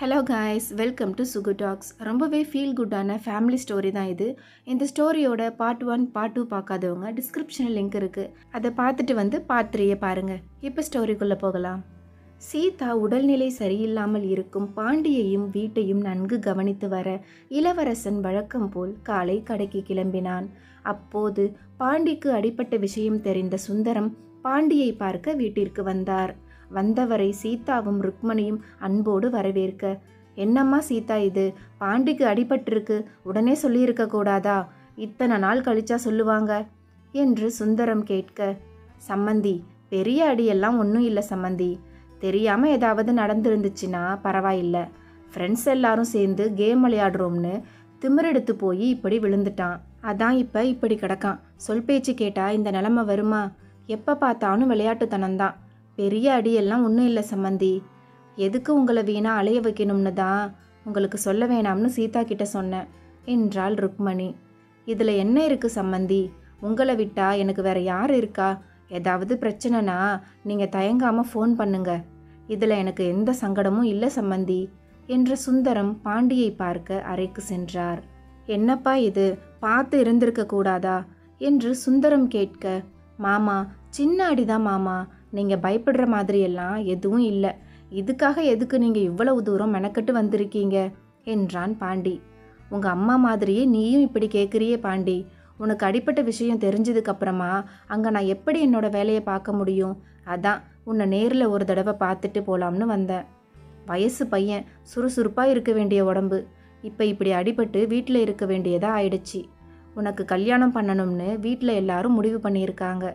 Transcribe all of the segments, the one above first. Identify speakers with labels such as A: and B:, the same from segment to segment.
A: Hello guys, welcome to Sugu talks. ரொம்பவே feel குட்டான family story தான் இது. இந்த ஸ்டோரியோட பார்ட் 1 பார்ட் 2 பார்க்காதவங்க டிஸ்கிரிப்ஷனில் லிங்க் இருக்குது, அதை பார்த்துட்டு வந்து பார்ட் 3 பாருங்கள். இப்போ ஸ்டோரிக்குள்ளே போகலாம். சீதா உடல்நிலை சரியில்லாமல் இருக்கும் பாண்டியையும் வீட்டையும் நன்கு கவனித்து வர இளவரசன் வழக்கம் போல் காலை கடைக்கு கிளம்பினான். அப்போது பாண்டிக்கு அடிப்பட்ட விஷயம் தெரிந்த சுந்தரம் பாண்டியை பார்க்க வீட்டிற்கு வந்தார். வந்தவரை சீதாவும் ருக்மணியும் அன்போடு வரவேற்க, என்னம்மா சீதா, இது பாண்டிக்கு அடிபட்டிருக்கு, உடனே சொல்லியிருக்க கூடாதா? இத்தனை நாள் கழிச்சா சொல்லுவாங்க என்று சுந்தரம் கேட்க, சம்மந்தி, பெரிய அடியெல்லாம் ஒன்றும் இல்லை சம்மந்தி. தெரியாமல் ஏதாவது நடந்துருந்துச்சுன்னா பரவாயில்ல. ஃப்ரெண்ட்ஸ் எல்லாரும் சேர்ந்து கேம் விளையாடுறோம்னு திமிரெடுத்து போய் இப்படி விழுந்துட்டான். அதான் இப்போ இப்படி கிடக்கான். சொல் பேச்சு கேட்டால் இந்த நிலமை வருமா? எப்போ பார்த்தாலும் விளையாட்டுத்தனம்தான். பெரிய அடியெல்லாம் ஒன்றும் இல்லை சம்மந்தி. எதுக்கு உங்களை வீணா அலைய வைக்கணும்னு தான் உங்களுக்கு சொல்ல வேணாம்னு சீதா கிட்ட சொன்னேன் என்றாள் ருக்மணி. இதில் என்ன இருக்குது சம்மந்தி? உங்களை விட்டா எனக்கு வேற யார் இருக்கா? ஏதாவது பிரச்சனைனா நீங்கள் தயங்காமல் ஃபோன் பண்ணுங்க. இதில் எனக்கு எந்த சங்கடமும் இல்லை சம்மந்தி என்று சுந்தரம் பாண்டியை பார்க்க அறைக்கு சென்றார். என்னப்பா இது, பார்த்து இருந்திருக்க கூடாதா என்று சுந்தரம் கேட்க, மாமா, சின்ன அடிதான் மாமா, நீங்கள் பயப்படுற மாதிரியெல்லாம் எதுவும் இல்லை. இதுக்காக எதுக்கு நீங்கள் இவ்வளவு தூரம் மெனக்கட்டு வந்திருக்கீங்க என்றான் பாண்டி. உங்கள் அம்மா மாதிரியே நீயும் இப்படி கேட்குறியே பாண்டி. உனக்கு அடிப்பட்ட விஷயம் தெரிஞ்சதுக்கப்புறமா அங்கே நான் எப்படி என்னோட வேலையை பார்க்க முடியும்? அதான் உன்னை நேரில் ஒரு தடவை பார்த்துட்டு போகலாம்னு வந்தேன். வயசு பையன், சுறுசுறுப்பாக இருக்க வேண்டிய உடம்பு, இப்போ இப்படி அடிபட்டு வீட்டில் இருக்க வேண்டியதாக ஆயிடுச்சு. உனக்கு கல்யாணம் பண்ணணும்னு வீட்டில் எல்லாரும் முடிவு பண்ணியிருக்காங்க.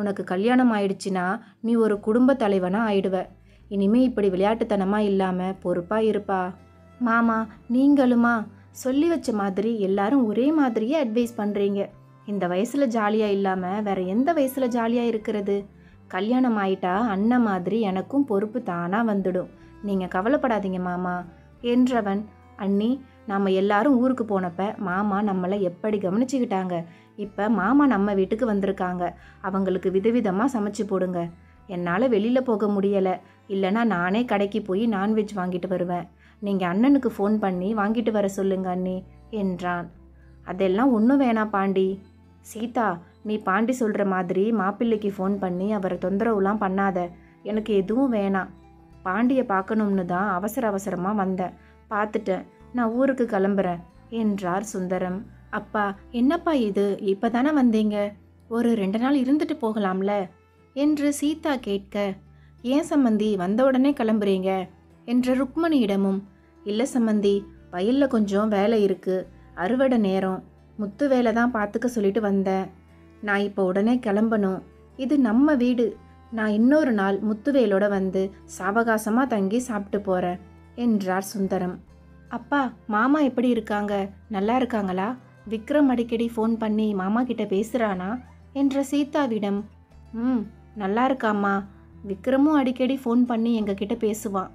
A: உனக்கு கல்யாணம் ஆயிடுச்சுன்னா நீ ஒரு குடும்ப தலைவனாக ஆயிடுவ. இனிமே இப்படி விளையாட்டுத்தனமாக இல்லாமல் பொறுப்பாக இருப்பா. மாமா, நீங்களுமா? சொல்லி வச்ச மாதிரி எல்லாரும் ஒரே மாதிரியே அட்வைஸ் பண்ணுறீங்க. இந்த வயசில் ஜாலியாக இல்லாமல் வேற எந்த வயசில் ஜாலியாக இருக்கிறது? கல்யாணம் ஆயிட்டா அண்ணன் மாதிரி எனக்கும் பொறுப்பு தானாக வந்துடும். நீங்கள் கவலைப்படாதீங்க மாமா என்றவன், அண்ணி, நாம் எல்லாரும் ஊருக்கு போனப்ப மாமா நம்மளை எப்படி கவனிச்சுக்கிட்டாங்க. இப்போ மாமா நம்ம வீட்டுக்கு வந்திருக்காங்க. அவங்களுக்கு விதவிதமாக சமைச்சு போடுங்க. என்னால் வெளியில் போக முடியலை, இல்லைனா நானே கடைக்கு போய் நான்வெஜ் வாங்கிட்டு வருவேன். நீங்கள் அண்ணனுக்கு ஃபோன் பண்ணி வாங்கிட்டு வர சொல்லுங்க அண்ணி என்றான். அதெல்லாம் ஒன்றும் வேணாம் பாண்டி. சீதா, நீ பாண்டி சொல்கிற மாதிரி மாப்பிள்ளைக்கு ஃபோன் பண்ணி அவரை தொந்தரவுலாம் பண்ணாத. எனக்கு எதுவும் வேணாம். பாண்டியை பார்க்கணும்னு தான் அவசரமாக வந்தேன். பார்த்துட்டேன், நான் ஊருக்கு கிளம்புறேன் என்றார் சுந்தரம். அப்பா, என்னப்பா இது, இப்போ தானே வந்தீங்க, ஒரு 2 நாள் இருந்துட்டு போகலாம்ல என்று சீதா கேட்க, ஏன் சம்மந்தி வந்த உடனே கிளம்புறீங்க என்ற ருக்மணியிடமும், இல்லை சம்மந்தி, வயலில் கொஞ்சம் வேலை இருக்குது, அறுவடை நேரம், முத்து வேலை தான் பார்த்துக்க சொல்லிட்டு வந்தேன். நான் இப்போ உடனே கிளம்பணும். இது நம்ம வீடு. நான் இன்னொரு நாள் முத்துவேலோட வந்து சாவகாசமாக தங்கி சாப்பிட்டு போகிறேன் என்றார் சுந்தரம். அப்பா, மாமா எப்படி இருக்காங்க? நல்லா இருக்காங்களா? விக்ரம் அடிக்கடி ஃபோன் பண்ணி மாமா கிட்ட பேசுகிறானா என்ற சீதாவிடம், நல்லா இருக்காம்மா. விக்ரமும் அடிக்கடி ஃபோன் பண்ணி எங்ககிட்ட பேசுவான்.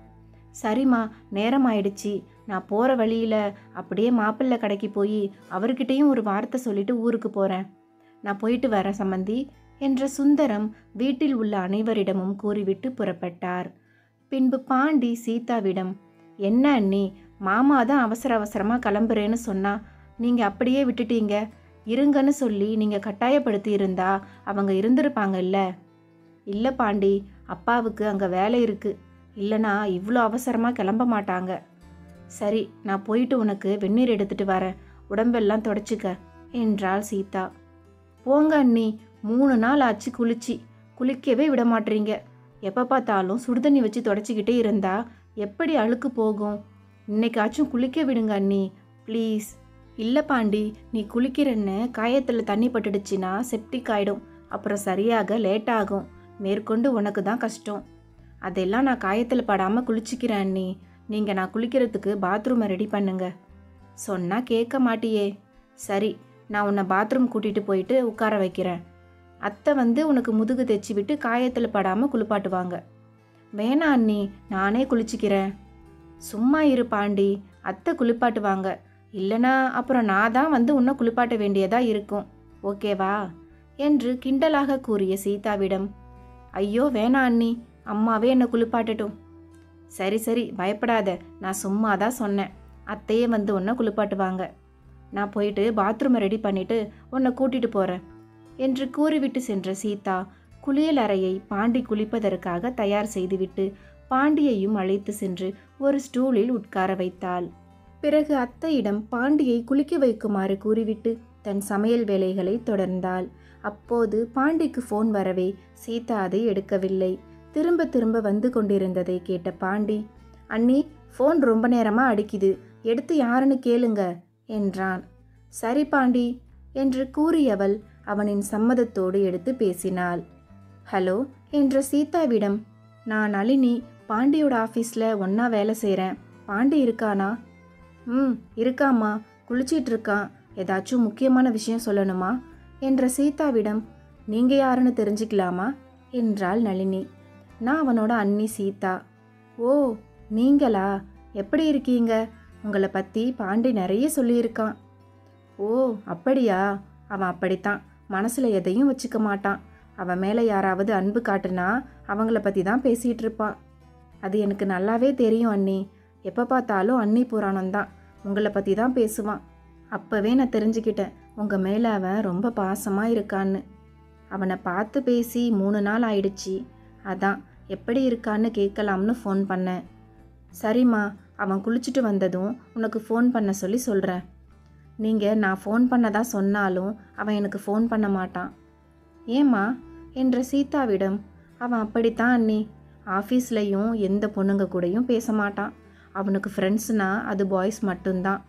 A: சரிம்மா, நேரம் ஆயிடுச்சு. நான் போகிற வழியில் அப்படியே மாப்பிள்ளை கடைக்கு போய் அவர்கிட்டையும் ஒரு வார்த்தை சொல்லிட்டு ஊருக்கு போகிறேன். நான் போயிட்டு வரேன் சம்மந்தி என்ற சுந்தரம் வீட்டில் உள்ள அனைவரிடமும் கூறிவிட்டு புறப்பட்டார். பின்பு பாண்டி சீதாவிடம், என்ன அண்ணி, மாமா தான் அவசரமாக கிளம்புறேன்னு சொன்னா நீங்கள் அப்படியே விட்டுட்டீங்க. இருங்கன்னு சொல்லி நீங்கள் கட்டாயப்படுத்தி இருந்தா அவங்க இருந்திருப்பாங்கல்ல. இல்லை பாண்டி, அப்பாவுக்கு அங்கே வேலை இருக்குது, இல்லைனா இவ்வளோ அவசரமாக கிளம்ப மாட்டாங்க. சரி, நான் போயிட்டு உனக்கு வெந்நீர் எடுத்துகிட்டு வரேன், உடம்பெல்லாம் தொடச்சிக்க என்றாள் சீதா. போங்க அண்ணி, 3 நாள் ஆச்சு குளிக்கவே விட மாட்டீங்க. எப்போ பார்த்தாலும் சுடுதண்ணி வச்சு தொடச்சிக்கிட்டே இருந்தா எப்படி அழுக்கு போகும்? இன்னைக்காச்சும் குளிக்க விடுங்க அண்ணி, ப்ளீஸ். இல்லை பாண்டி, நீ குளிக்கிறன்னு காயத்தில் தண்ணி பட்டுடுச்சுன்னா செப்டிக் ஆகிடும், அப்புறம் சரியாக லேட் ஆகும், மேற்கொண்டு உனக்கு தான் கஷ்டம். அதெல்லாம் நான் காயத்தில் படாமல் குளிச்சிக்கிறேன் அண்ணி. நீங்கள் நான் குளிக்கிறதுக்கு பாத்ரூமை ரெடி பண்ணுங்க. சொன்னால் கேட்க மாட்டியே. சரி, நான் உன்னை பாத்ரூம் கூட்டிகிட்டு போயிட்டு உட்கார வைக்கிறேன். அத்தை வந்து உனக்கு முதுகு தைச்சி விட்டு காயத்தில் படாமல் குளிப்பாட்டுவாங்க. வேணாம் அண்ணி, நானே குளிச்சிக்கிறேன். சும்மா இரு பாண்டி, அத்தை குளிப்பாட்டுவாங்க, இல்லைனா அப்புறம் நான் தான் வந்து உன்னை குளிப்பாட்ட வேண்டியதாக இருக்கும், ஓகேவா என்று கிண்டலாக கூறிய சீதாவிடம், ஐயோ வேணாம் அண்ணி, அம்மாவே என்னை குளிப்பாட்டட்டும். சரி சரி பயப்படாத, நான் சும்மா தான் சொன்னேன். அத்தையே வந்து உன்னை குளிப்பாட்டுவாங்க. நான் போயிட்டு பாத்ரூமை ரெடி பண்ணிட்டு உன்னை கூட்டிட்டு போகிறேன் என்று கூறிவிட்டு சென்ற சீதா குளியல் அறையை பாண்டி குளிப்பதற்காக தயார் செய்துவிட்டு பாண்டியையும் அழைத்து சென்று ஒரு ஸ்டூலில் உட்கார வைத்தாள். பிறகு அத்தையிடம் பாண்டியை குளிக்க வைக்குமாறு கூறிவிட்டு தன் சமையல் வேலைகளை தொடர்ந்தாள். அப்போது பாண்டிக்கு ஃபோன் வரவே சீதா அதை எடுக்கவில்லை. திரும்ப திரும்ப வந்து கொண்டிருந்ததை கேட்ட பாண்டி, அண்ணி ஃபோன் ரொம்ப நேரமாக அடிக்குது, எடுத்து யாருன்னு கேளுங்க என்றான். சரி பாண்டி என்று கூறியவள் அவனின் சம்மதத்தோடு எடுத்து பேசினாள். ஹலோ என்ற சீதாவிடம், நான் நளினி, பாண்டியோட ஆஃபீஸில் ஒன்றா வேலை செய்கிறேன். பாண்டி இருக்கானா? இருக்காம்மா, குளிச்சிட்டு இருக்கான். ஏதாச்சும் முக்கியமான விஷயம் சொல்லணுமா என்ற சீதாவிடம், நீங்கள் யாருன்னு தெரிஞ்சுக்கலாமா என்றாள் நளினி. நான் அவனோட அண்ணி சீதா. ஓ நீங்களா, எப்படி இருக்கீங்க? உங்களை பற்றி பாண்டி நிறைய சொல்லியிருக்கான். ஓ அப்படியா? அவன் அப்படித்தான், மனசில் எதையும் வச்சுக்க மாட்டான். அவன் மேலே யாராவது அன்பு காட்டுனா அவங்கள பற்றி தான் பேசிகிட்டு இருப்பான். அது எனக்கு நல்லாவே தெரியும் அண்ணி. எப்போ பார்த்தாலும் அண்ணி புராணம்தான், உங்களை பற்றி தான் பேசுவான். அப்போவே நான் தெரிஞ்சுக்கிட்டேன் உங்கள் மேலே அவன் ரொம்ப பாசமாக இருக்கான்னு. அவனை பார்த்து பேசி 3 நாள் ஆயிடுச்சு. அதான் எப்படி இருக்கான்னு கேட்கலாம்னு ஃபோன் பண்ணேன். சரிம்மா, அவன் குளிச்சுட்டு வந்ததும் உனக்கு ஃபோன் பண்ண சொல்லி சொல்கிறேன். நீங்கள் நான் ஃபோன் பண்ணதா சொன்னாலும் அவன் எனக்கு ஃபோன் பண்ண மாட்டான். ஏம்மா என்ற சீதாவிடம், அவன் அப்படித்தான் அண்ணி. ஆஃபீஸ்லையும் எந்த பொண்ணுங்க கூடயும் பேச மாட்டான். அவனுக்கு ஃப்ரெண்ட்ஸ்னால் அது பாய்ஸ் மட்டும்தான்.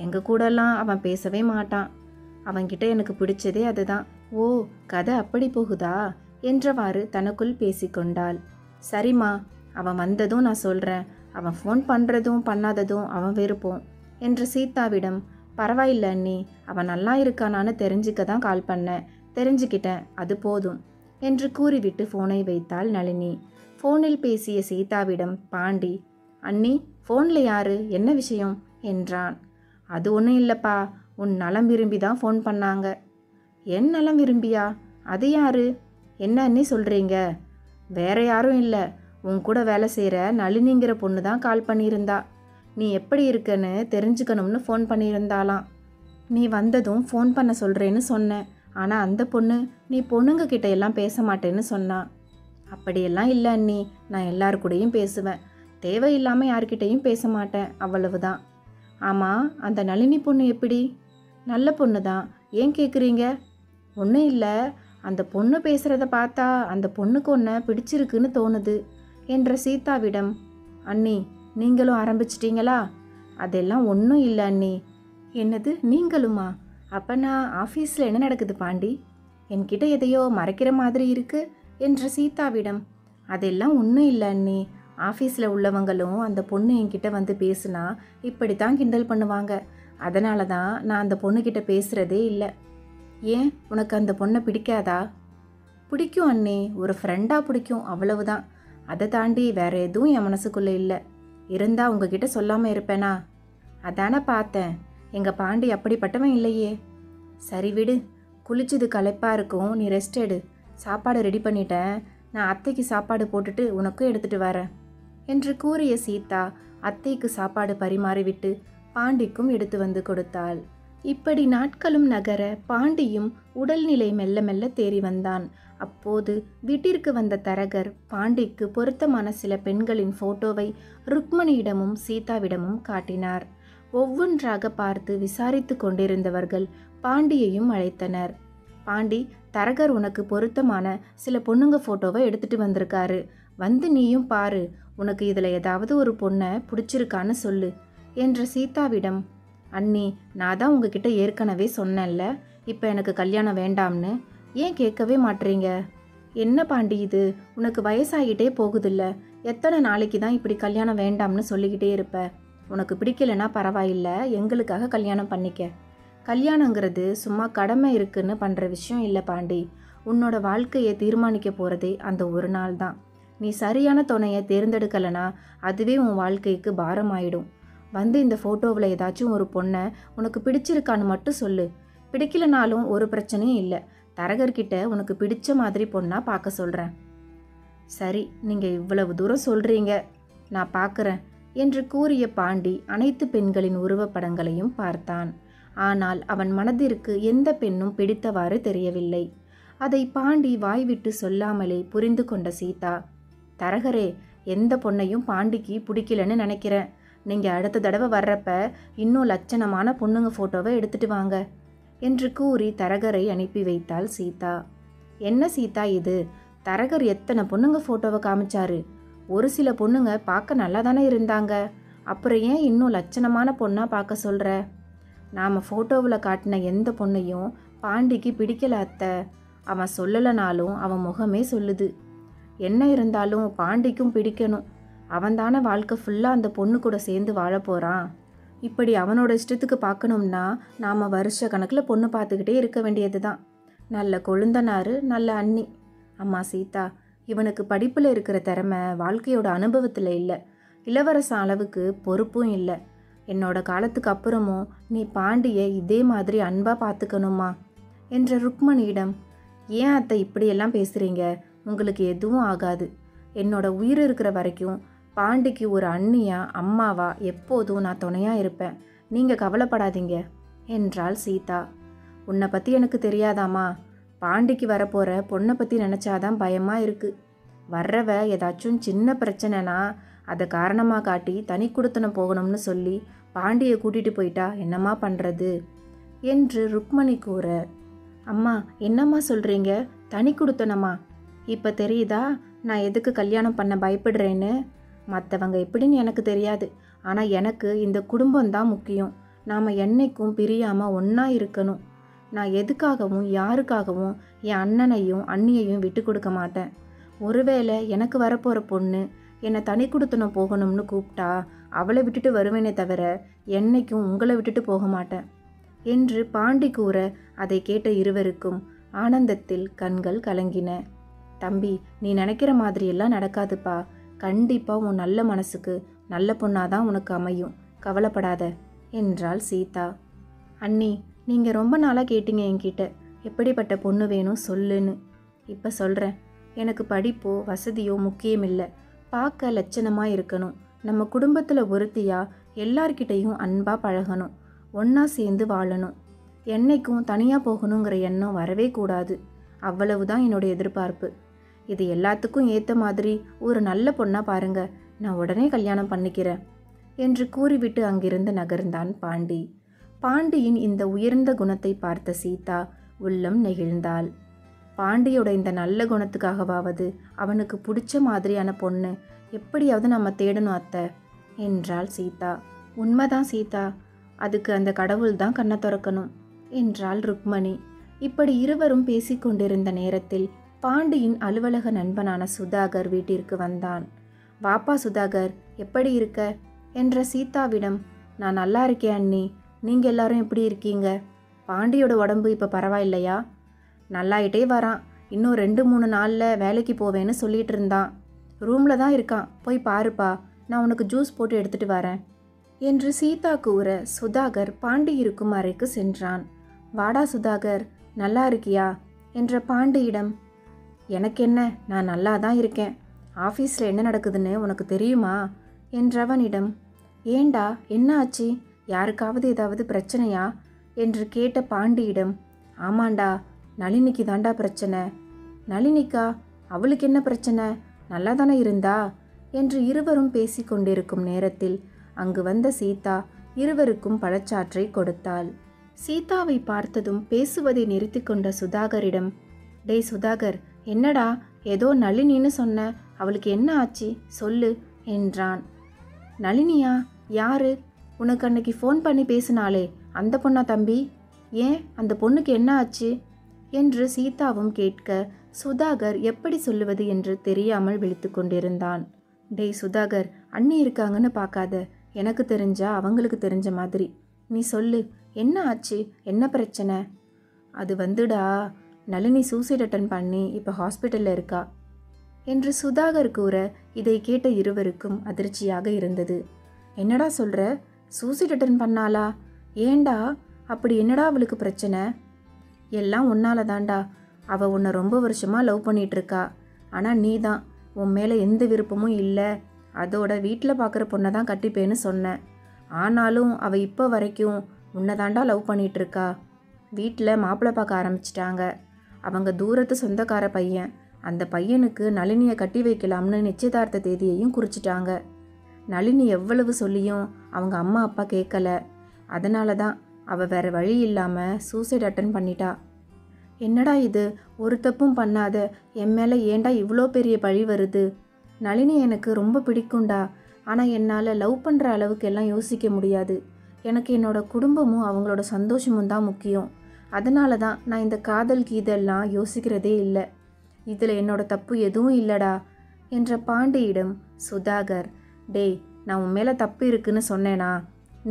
A: எங்கள் கூடலாம் அவன் பேசவே மாட்டான். அவன்கிட்ட எனக்கு பிடிச்சதே அதுதான். ஓ கதை அப்படி போகுதா என்றவாறு தனக்குள் பேசிக்கொண்டாள். சரிம்மா, அவன் வந்ததும் நான் சொல்கிறேன். அவன் ஃபோன் பண்ணுறதும் பண்ணாததும் அவன் விருப்பம் என்ற சீதாவிடம், பரவாயில்ல அண்ணி, அவன் நல்லா இருக்கானான்னு தெரிஞ்சுக்க தான் கால் பண்ணேன். தெரிஞ்சுக்கிட்டேன், அது போதும் என்று கூறிவிட்டு ஃபோனை வைத்தாள் நளினி. ஃபோனில் பேசிய சீதாவிடம் பாண்டி, அண்ணி ஃபோனில் யாரு, என்ன விஷயம் என்றான். அது ஒன்றும் இல்லைப்பா, உன் நலம் விரும்பி தான் ஃபோன் பண்ணாங்க. என் நலம் விரும்பியா? அது யாரு? என்ன அண்ணி சொல்கிறீங்க? வேற யாரும் இல்லை, உன் கூட வேலை செய்கிற நளினிங்கிற பொண்ணு தான் கால் பண்ணியிருந்தா. நீ எப்படி இருக்கன்னு தெரிஞ்சுக்கணும்னு ஃபோன் பண்ணியிருந்தாலாம். நீ வந்ததும் ஃபோன் பண்ண சொல்கிறேன்னு சொன்னேன். ஆனால் அந்த பொண்ணு நீ பொண்ணுங்க கிட்ட எல்லாம் பேச மாட்டேன்னு சொன்னா. அப்படியெல்லாம் இல்லை அண்ணி, நான் எல்லாரு கூடயும் பேசுவேன். தேவையில்லாமல் யார்கிட்டையும் பேச மாட்டேன், அவ்வளவுதான். ஆமாம், அந்த நளினி பொண்ணு எப்படி? நல்ல பொண்ணு தான், ஏன் கேட்குறீங்க? ஒன்றும் இல்லை, அந்த பொண்ணு பேசுகிறத பார்த்தா அந்த பொண்ணுக்கு ஒன்றை பிடிச்சிருக்குன்னு தோணுது என்ற சீதாவிடம், அண்ணி நீங்களும் ஆரம்பிச்சிட்டிங்களா? அதெல்லாம் ஒன்றும் இல்லை அண்ணி. என்னது நீங்களுமா? அப்போ நான் ஆஃபீஸில் என்ன நடக்குது பாண்டி? என்கிட்ட எதையோ மறைக்கிற மாதிரி இருக்கு என்ற சீதாவிடம், அதெல்லாம் ஒன்றும் இல்லை அண்ணி. ஆஃபீஸில் உள்ளவங்களும் அந்த பொண்ணு என்கிட்ட வந்து பேசுனா இப்படி தான் கிண்டல் பண்ணுவாங்க. அதனால தான் நான் அந்த பொண்ணுக்கிட்ட பேசுகிறதே இல்லை. ஏன், உனக்கு அந்த பொண்ணை பிடிக்காதா? பிடிக்கும் அண்ணி, ஒரு ஃப்ரெண்டாக பிடிக்கும், அவ்வளவுதான். அதை தாண்டி வேற எதுவும் என் மனசுக்குள்ளே இல்லை. இருந்தால் உங்ககிட்ட சொல்லாமல் இருப்பேனா? அதானே பார்த்தேன். எங்கள் பாண்டி அப்படிப்பட்டவன் இல்லையே. சரி விடு, குளிச்சது களைப்பாக இருக்கும், நீ ரெஸ்ட் எடு. சாப்பாடு ரெடி பண்ணிட்டேன், நான் அத்தைக்கு சாப்பாடு போட்டுட்டு உனக்கும் எடுத்துகிட்டு வரேன் என்று கூறிய சீதா அத்தைக்கு சாப்பாடு பரிமாறிவிட்டு பாண்டிக்கும் எடுத்து வந்து கொடுத்தாள். இப்படி நாட்களும் நகர பாண்டியும் உடல்நிலை மெல்ல மெல்ல தேறி வந்தான். அப்போது வீட்டிற்கு வந்த தரகர் பாண்டிக்கு பொருத்தமான சில பெண்களின் போட்டோவை ருக்மணியிடமும் சீதாவிடமும் காட்டினார். ஒவ்வொன்றாக பார்த்து விசாரித்து கொண்டிருந்தவர்கள் பாண்டியையும் அழைத்தனர். பாண்டி, தரகர் உனக்கு பொருத்தமான சில பொண்ணுங்க போட்டோவை எடுத்துட்டு வந்திருக்காரு, வந்து நீயும் பாரு, உனக்கு இதில் ஏதாவது ஒரு பொண்ணை பிடிச்சிருக்கான்னு சொல்லு என்ற சீதாவிடம், அண்ணி நான் தான் உங்ககிட்ட ஏற்கனவே சொன்னேன்ல, இப்போ எனக்கு கல்யாணம் வேண்டாம்னு, ஏன் கேட்கவே மாட்டீங்க? என்ன பாண்டி இது, உனக்கு வயசாகிட்டே போகுதில்ல, எத்தனை நாளைக்கு தான் இப்படி கல்யாணம் வேண்டாம்னு சொல்லிக்கிட்டே இருப்ப? உனக்கு பிடிக்கலன்னா பரவாயில்ல, எங்களுக்காக கல்யாணம் பண்ணிக்க. கல்யாணங்கிறது சும்மா கடமை இருக்குன்னு பண்ணுற விஷயம் இல்லை பாண்டி. உன்னோட வாழ்க்கையை தீர்மானிக்க போகிறதே அந்த ஒரு நாள் தான். நீ சரியான துணையை தேர்ந்தெடுக்கலைன்னா அதுவே உன் வாழ்க்கைக்கு பாரமாயிடும். வந்து இந்த ஃபோட்டோவில் ஏதாச்சும் ஒரு பொண்ணை உனக்கு பிடிச்சிருக்கான்னு மட்டும் சொல்லு. பிடிக்கலனாலும் ஒரு பிரச்சனையும் இல்லை, தரகர்கிட்ட உனக்கு பிடிச்ச மாதிரி பொண்ணாக பார்க்க சொல்கிறேன். சரி, நீங்கள் இவ்வளவு தூரம் சொல்கிறீங்க, நான் பார்க்குறேன் என்று கூறிய பாண்டி அனைத்து பெண்களின் உருவப்படங்களையும் பார்த்தான். ஆனால் அவன் மனதிற்கு எந்த பெண்ணும் பிடித்தவாறு தெரியவில்லை. அதை பாண்டி வாய்விட்டு சொல்லாமலே புரிந்து கொண்ட சீதா, தரகரே, எந்த பொண்ணையும் பாண்டிக்கு பிடிக்கலன்னு நினைக்கிறேன். நீங்கள் அடுத்த தடவை வர்றப்ப இன்னும் லட்சணமான பொண்ணுங்க ஃபோட்டோவை எடுத்துட்டு வாங்க என்று கூறி தரகரை அனுப்பி வைத்தாள் சீதா. என்ன சீதா இது? தரகர் எத்தனை பொண்ணுங்க ஃபோட்டோவை காமிச்சாரு. ஒரு சில பொண்ணுங்க பார்க்க நல்லா தானே இருந்தாங்க. அப்புறம் ஏன் இன்னும் லட்சணமான பொண்ணாக பார்க்க சொல்கிற? நாம் ஃபோட்டோவில் காட்டின எந்த பொண்ணையும் பாண்டிக்கு பிடிக்கல அத்தை. அவன் சொல்லலைனாலும் அவன் முகமே சொல்லுது. என்ன இருந்தாலும் பாண்டிக்கும் பிடிக்கணும். அவன் தானே வாழ்க்கை ஃபுல்லாக அந்த பொண்ணு கூட சேர்ந்து வாழ போகிறான். இப்படி அவனோட இஷ்டத்துக்கு பார்க்கணும்னா நாம் வருஷ கணக்கில் பொண்ணு பார்த்துக்கிட்டே இருக்க வேண்டியது தான். நல்ல கொழுந்தனாரு, நல்ல அண்ணி. அம்மா சீதா, இவனுக்கு படிப்பில் இருக்கிற திறமை வாழ்க்கையோட அனுபவத்தில் இல்லை. இளவரசன் அளவுக்கு பொறுப்பும் இல்லை. என்னோட காலத்துக்கு அப்புறமும் நீ பாண்டியை இதே மாதிரி அன்பாக பார்த்துக்கணுமா என்ற ருக்மணியிடம், ஏன் அத்தை இப்படியெல்லாம் பேசுகிறீங்க? உங்களுக்கு எதுவும் ஆகாது. என்னோட உயிர் இருக்கிற வரைக்கும் பாண்டிக்கு ஒரு அண்ணியா அம்மாவா எப்போதும் நான் துணையாக இருப்பேன். நீங்கள் கவலைப்படாதீங்க என்றாள் சீதா. உன்னை பற்றி எனக்கு தெரியாதாம்மா? பாண்டிக்கு வரப்போகிற பொண்ணை பற்றி நினச்சாதான் பயமாக இருக்குது. வர்றவ ஏதாச்சும் சின்ன பிரச்சனைனா அதை காரணமாக காட்டி தனி குடித்தனம் போகணும்னு சொல்லி பாண்டியை கூட்டிகிட்டு போயிட்டா என்னம்மா பண்ணுறது என்று ருக்மணி கூற, அம்மா என்னம்மா சொல்கிறீங்க? தனி குடித்தனமா? இப்போ தெரியுதா நான் எதுக்கு கல்யாணம் பண்ண பயப்படுறேன்னு? மற்றவங்க எப்படின்னு எனக்கு தெரியாது. ஆனால் எனக்கு இந்த குடும்பம்தான் முக்கியம். நாம் என்னைக்கும் பிரியாமல் ஒன்றா இருக்கணும். நான் எதுக்காகவும் யாருக்காகவும் என் அண்ணனையும் அண்ணியையும் விட்டு கொடுக்க மாட்டேன். ஒருவேளை எனக்கு வரப்போகிற பொண்ணு என்னை தனி குடித்தனம் போகணும்னு கூப்பிட்டா அவளை விட்டுட்டு வருவேனே தவிர என்னைக்கும் உங்களை விட்டுட்டு போக மாட்டேன் என்று பாண்டி கூற, அதை கேட்ட இருவருக்கும் ஆனந்தத்தில் கண்கள் கலங்கின. தம்பி, நீ நினைக்கிற மாதிரியெல்லாம் நடக்காதுப்பா. கண்டிப்பாக உன் நல்ல மனசுக்கு நல்ல பொண்ணாதான் உனக்கு அமையும். கவலைப்படாத என்றாள் சீதா. அண்ணி, நீங்கள் ரொம்ப நாளாக கேட்டீங்க என்கிட்ட எப்படிப்பட்ட பொண்ணு வேணும் சொல்லுன்னு. இப்போ சொல்கிறேன். எனக்கு படிப்போ வசதியோ முக்கியமில்லை. பார்க்க லட்சணமாக இருக்கணும். நம்ம குடும்பத்தில் ஒருத்தியாக எல்லார்கிட்டையும் அன்பாக பழகணும். ஒன்றா சேர்ந்து வாழணும். என்னைக்கும் தனியாக போகணுங்கிற எண்ணம் வரவே கூடாது. அவ்வளவுதான் என்னோட எதிர்பார்ப்பு. இது எல்லாத்துக்கும் ஏற்ற மாதிரி ஒரு நல்ல பொண்ணாக பாருங்க. நான் உடனே கல்யாணம் பண்ணிக்கிறேன் என்று கூறிவிட்டு அங்கிருந்து நகர்ந்தான் பாண்டி. பாண்டியின் இந்த உயர்ந்த குணத்தை பார்த்த சீதா உள்ளம் நெகிழ்ந்தாள். பாண்டியோட இந்த நல்ல குணத்துக்காகவாவது அவனுக்கு பிடிச்ச மாதிரியான பொண்ணு எப்படியாவது நம்ம தேடணும் அத்தை என்றாள் சீதா. உண்மைதான் சீதா, அதுக்கு அந்த கடவுள் தான் கண்ணை திறக்கணும் என்றாள் ருக்மணி. இப்படி இருவரும் பேசிக்கொண்டிருந்த நேரத்தில் பாண்டியின் அலுவலக நண்பனான சுதாகர் வீட்டிற்கு வந்தான். வாப்பா சுதாகர், எப்படி இருக்க என்ற சீதாவிடம், நான் நல்லா இருக்கேன் அண்ணி. நீங்கள் எல்லாரும் எப்படி இருக்கீங்க? பாண்டியோட உடம்பு இப்போ பரவாயில்லையா? நல்லாயிட்டே வரான். இன்னும் 2-3 நாளில் வேலைக்கு போவேன்னு சொல்லிட்டு இருந்தான். ரூமில் தான் இருக்கான். போய் பாருப்பா, நான் உனக்கு ஜூஸ் போட்டு எடுத்துகிட்டு வரேன் என்று சீதா கூற சுதாகர் பாண்டி இருக்கும் அறைக்கு சென்றான். வாடா சுதாகர், நல்லா இருக்கியா என்ற பாண்டியிடம், எனக்கு என்ன, நான் நல்லா தான் இருக்கேன். ஆஃபீஸில் என்ன நடக்குதுன்னு உனக்கு தெரியுமா என்றவனிடம், ஏண்டா என்ன ஆச்சு? யாருக்காவது ஏதாவது பிரச்சனையா என்று கேட்ட பாண்டியிடம், ஆமாண்டா, நளினிக்கு தாண்டா பிரச்சனை. நளினிக்கா? அவளுக்கு என்ன பிரச்சனை? நல்லா தானே இருந்தா என்று இருவரும் பேசி கொண்டிருக்கும் நேரத்தில் அங்கு வந்த சீதா இருவருக்கும் பழச்சாற்றை கொடுத்தாள். சீதாவை பார்த்ததும் பேசுவதை நிறுத்தி கொண்ட சுதாகரிடம், டேய் சுதாகர், என்னடா ஏதோ நளினின்னு சொன்ன, அவளுக்கு என்ன ஆச்சு சொல்லு என்றான். நளினியா? யாரு? உனக்கு அன்னைக்கு ஃபோன் பண்ணி பேசினாலே அந்த பொண்ணா தம்பி? ஏன் அந்த பொண்ணுக்கு என்ன ஆச்சு என்று சீதாவும் கேட்க சுதாகர் எப்படி சொல்லுவது என்று தெரியாமல் விழித்து கொண்டிருந்தான். டேய் சுதாகர், அண்ணி இருக்காங்கன்னு பார்க்காத. எனக்கு தெரிஞ்சா அவங்களுக்கு தெரிஞ்ச மாதிரி நீ சொல்லு, என்ன ஆச்சு, என்ன பிரச்சனை? அது வந்துடா, நளினி சூசைட் அட்டன் பண்ணி இப்போ ஹாஸ்பிட்டலில் இருக்கா என்று சுதாகர் கூற இதை கேட்ட இருவருக்கும் அதிர்ச்சியாக இருந்தது. என்னடா சொல்கிற? சூசைட் அட்டன் பண்ணாளா? ஏண்டா, அப்படி என்னடா அவளுக்கு பிரச்சனை? எல்லாம் உன்னால தாண்டா. அவள் உன்னை ரொம்ப வருஷமாக லவ் பண்ணிகிட்ருக்கா. ஆனால் நீ தான், உன் மேலே எந்த விருப்பமும் இல்லை, அதோட வீட்டில் பார்க்குற பொண்ணை தான் கட்டிப்பேன்னு சொன்னேன். ஆனாலும் அவள் இப்போ வரைக்கும் உன்னை தாண்டா லவ் பண்ணிகிட்ருக்கா. வீட்டில் மாப்பிள்ளை பார்க்க ஆரம்பிச்சிட்டாங்க. அவங்க தூரத்து சொந்தக்கார பையன். அந்த பையனுக்கு நளினியை கட்டி வைக்கலாம்னு நிச்சயதார்த்த தேதியையும் குறிச்சிட்டாங்க. நளினி எவ்வளவு சொல்லியும் அவங்க அம்மா அப்பா கேட்கல. அதனால தான் அவள் வேறு வழி இல்லாமல் சூசைட் அட்டன் பண்ணிட்டா. என்னடா இது, ஒரு தப்பும் பண்ணாத என் மேலே ஏண்டா இவ்வளோ பெரிய பழி வருது? நளினி எனக்கு ரொம்ப பிடிக்கும்டா. ஆனால் என்னால் லவ் பண்ணுற அளவுக்கு எல்லாம் யோசிக்க முடியாது. எனக்கு என்னோட குடும்பமும் அவங்களோட சந்தோஷமும் தான் முக்கியம். அதனால தான் நான் இந்த காதல் கீதெல்லாம் யோசிக்கிறதே இல்லை. இதில் என்னோட தப்பு எதுவும் இல்லைடா என்ற பாண்டியிடம் சுதாகர், டேய், நான் உன் மேலே தப்பு இருக்குன்னு சொன்னேனா?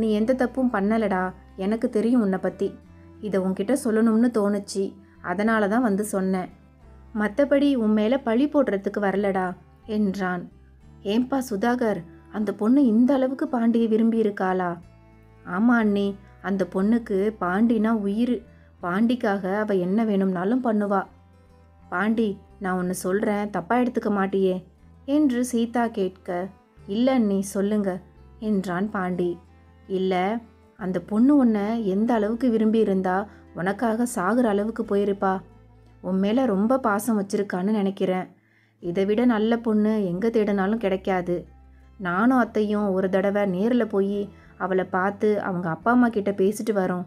A: நீ எந்த தப்பும் பண்ணலடா. எனக்கு தெரியும் உன்னை பற்றி. இதை உன்கிட்ட சொல்லணும்னு தோணுச்சு. அதனால தான் வந்து சொன்னேன். மற்றபடி உன் மேலே பழி போடுறதுக்கு வரலடா என்றான். ஏன்பா சுதாகர், அந்த பொண்ணு இந்த அளவுக்கு பாண்டியை விரும்பி இருக்காளா? ஆமா அண்ணி, அந்த பொண்ணுக்கு பாண்டினா உயிர். பாண்டிக்காக அவள் என்ன வேணும்னாலும் பண்ணுவா. பாண்டி, நான் ஒன்று சொல்கிறேன், தப்பாக எடுத்துக்க மாட்டியே என்று சீதா கேட்க, இல்லை அண்ணி சொல்லுங்க என்றான் பாண்டி. இல்லை, அந்த பொண்ணு உன்னை எந்த அளவுக்கு விரும்பி இருந்தா உனக்காக சாகுற அளவுக்கு போயிருப்பா. உன் மேலே ரொம்ப பாசம் வச்சிருக்கான்னு நினைக்கிறேன். இதை விட நல்ல பொண்ணு எங்கே தேடினாலும் கிடைக்காது. நானும் அத்தையும் ஒரு தடவை நேரில் போய் அவளை பார்த்து அவங்க அப்பா அம்மா கிட்ட பேசிட்டு வரோம்.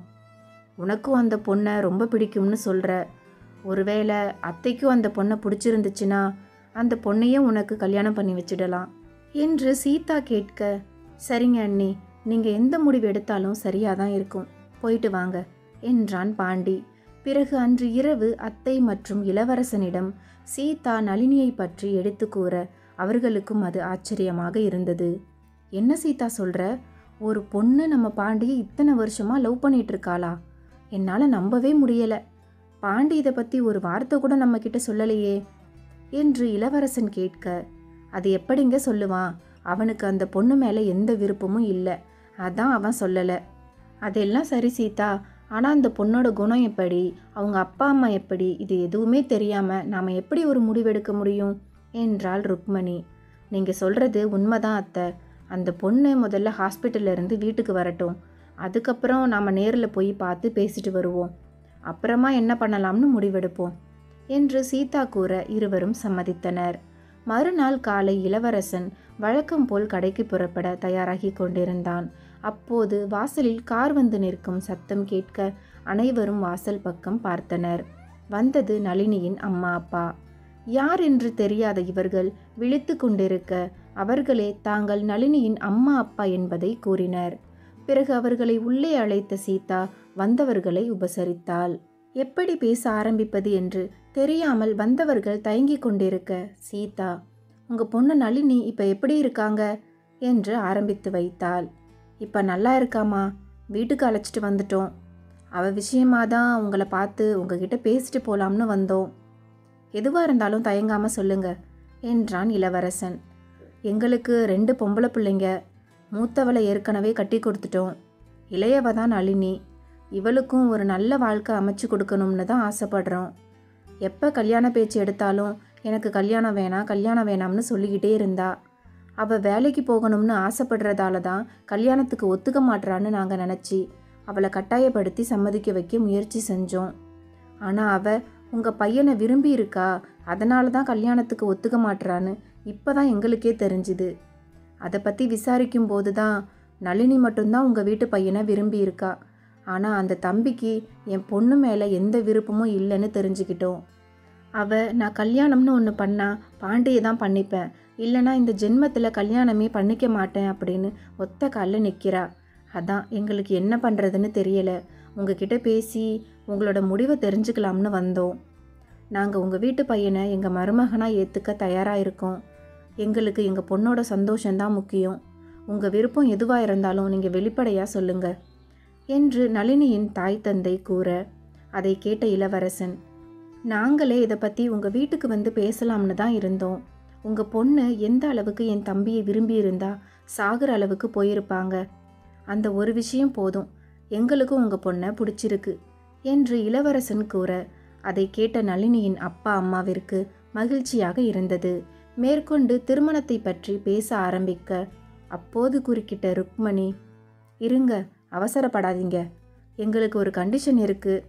A: உனக்கும் அந்த பொண்ணை ரொம்ப பிடிக்கும்னு சொல்கிற. ஒருவேளை அத்தைக்கும் அந்த பொண்ணை பிடிச்சிருந்துச்சுன்னா அந்த பொண்ணையும் உனக்கு கல்யாணம் பண்ணி வச்சிடலாம் என்று சீதா கேட்க, சரிங்க அண்ணி, நீங்கள் எந்த முடிவு எடுத்தாலும் சரியாக தான் இருக்கும், போயிட்டு வாங்க என்றான் பாண்டி. பிறகு அன்று இரவு அத்தை மற்றும் இளவரசனிடம் சீதா நளினியை பற்றி எடுத்து கூற அவர்களுக்கும் அது ஆச்சரியமாக இருந்தது. என்ன சீதா சொல்கிற? ஒரு பொண்ணு நம்ம பாண்டியை இத்தனை வருஷமாக லவ் பண்ணிட்டு இருக்காளா? என்னால் நம்பவே முடியலை. பாண்டி இதை பற்றி ஒரு வார்த்தை கூட நம்மக்கிட்ட சொல்லலையே என்று இளவரசன் கேட்க, அது எப்படிங்க சொல்லுவான்? அவனுக்கு அந்த பொண்ணு மேலே எந்த விருப்பமும் இல்லை, அதான் அவன் சொல்லலை. அதெல்லாம் சரி சீதா, ஆனால் அந்த பொண்ணோட குணம் எப்படி, அவங்க அப்பா அம்மா எப்படி, இது எதுவுமே தெரியாமல் நாம் எப்படி ஒரு முடிவெடுக்க முடியும் என்றாள் ருக்மணி. நீங்கள் சொல்கிறது உண்மைதான் அத்தை. அந்த பொண்ணு முதல்ல ஹாஸ்பிட்டல்ல இருந்து வீட்டுக்கு வரட்டும். அதுக்கப்புறம் நாம் நேரில் போய் பார்த்து பேசிட்டு வருவோம். அப்புறமா என்ன பண்ணலாம்னு முடிவெடுப்போம் என்று சீதா கூற இருவரும் சம்மதித்தனர். மறுநாள் காலை இளவரசன் வழக்கம் போல் கடைக்கு புறப்பட தயாராகி கொண்டிருந்தான். அப்போது வாசலில் கார் வந்து நிற்கும் சத்தம் கேட்க அனைவரும் வாசல் பக்கம் பார்த்தனர். வந்தது நளினியின் அம்மா அப்பா. யார் என்று தெரியாத இவர்கள் விழித்து கொண்டிருக்க அவர்களே தாங்கள் நளினியின் அம்மா அப்பா என்பதை கூறினர். பிறகு அவர்களை உள்ளே அழைத்த சீதா வந்தவர்களை உபசரித்தாள். எப்படி பேச ஆரம்பிப்பது என்று தெரியாமல் வந்தவர்கள் தயங்கி கொண்டிருக்க சீதா, உங்க பொண்ணு நளினி இப்ப எப்படி இருக்காங்க என்று ஆரம்பித்து வைத்தாள். இப்ப நல்லா இருக்காமா, வீட்டுக்கு அழைச்சிட்டு வந்துட்டோம். அவ விஷயமாதான் உங்களை பார்த்து உங்ககிட்ட பேசிட்டு போலாம்னு வந்தோம். எதுவா இருந்தாலும் தயங்காம சொல்லுங்க என்றான் இளவரசன். எங்களுக்கு 2 பொம்பளை பிள்ளைங்க. மூத்தவளை ஏற்கனவே கட்டி கொடுத்துட்டோம். இளையவ தான் நளினி. இவளுக்கும் ஒரு நல்ல வாழ்க்கை அமைச்சு கொடுக்கணும்னு தான் ஆசைப்படுறோம். எப்போ கல்யாண பேச்சு எடுத்தாலும் எனக்கு கல்யாணம் வேணாம் கல்யாணம் வேணாம்னு சொல்லிக்கிட்டே இருந்தா. அவள் வேலைக்கு போகணும்னு ஆசைப்படுறதால தான் கல்யாணத்துக்கு ஒத்துக்க மாட்றான்னு நாங்கள் நினச்சி அவளை கட்டாயப்படுத்தி சம்மதிக்க வைக்க முயற்சி செஞ்சோம். ஆனால் அவள் உங்கள் பையனை விரும்பி இருக்கா, அதனால தான் கல்யாணத்துக்கு ஒத்துக்க மாட்றான்னு இப்போ தான் எங்களுக்கே தெரிஞ்சுது. அதை பற்றி விசாரிக்கும் போது தான் நளினி மட்டும்தான் உங்கள் வீட்டு பையனை விரும்பி இருக்கா. ஆனால் அந்த தம்பிக்கு என் பொண்ணு மேலே எந்த விருப்பமும் இல்லைன்னு தெரிஞ்சுக்கிட்டோம். நான் கல்யாணம்னு ஒன்று பண்ணால் பாண்டியை தான் பண்ணிப்பேன், இல்லைனா இந்த ஜென்மத்தில் கல்யாணமே பண்ணிக்க மாட்டேன் அப்படின்னு ஒத்த காலில் நிற்கிறா. அதான் எங்களுக்கு என்ன பண்ணுறதுன்னு தெரியலை. உங்ககிட்ட பேசி உங்களோட முடிவை தெரிஞ்சுக்கலாம்னு வந்தோம். நாங்கள் உங்கள் வீட்டு பையனை எங்கள் மருமகனாக ஏற்றுக்க தயாராக இருக்கோம். எங்களுக்கு எங்கள் பொண்ணோட சந்தோஷந்தான் முக்கியம். உங்கள் விருப்பம் எதுவாக இருந்தாலும் நீங்கள் வெளிப்படையாக சொல்லுங்கள் என்று நளினியின் தாய் தந்தை கூற அதை கேட்ட இளவரசன், நாங்களே இதை பற்றி உங்கள் வீட்டுக்கு வந்து பேசலாம்னு தான் இருந்தோம். உங்கள் பொண்ணு எந்த அளவுக்கு என் தம்பியை விரும்பி இருந்தா சாகுற அளவுக்கு போயிருப்பாங்க. அந்த ஒரு விஷயம் போதும், எங்களுக்கும் உங்கள் பொண்ணை பிடிச்சிருக்கு என்று இளவரசன் கூற அதை கேட்ட நளினியின் அப்பா அம்மாவிற்கு மகிழ்ச்சியாக இருந்தது. மேற்கொண்டு திருமணத்தை பற்றி பேச ஆரம்பிக்க அப்போது குறுக்கிட்ட ருக்மணி, இருங்க, அவசரப்படாதீங்க. எங்களுக்கு ஒரு கண்டிஷன் இருக்குது.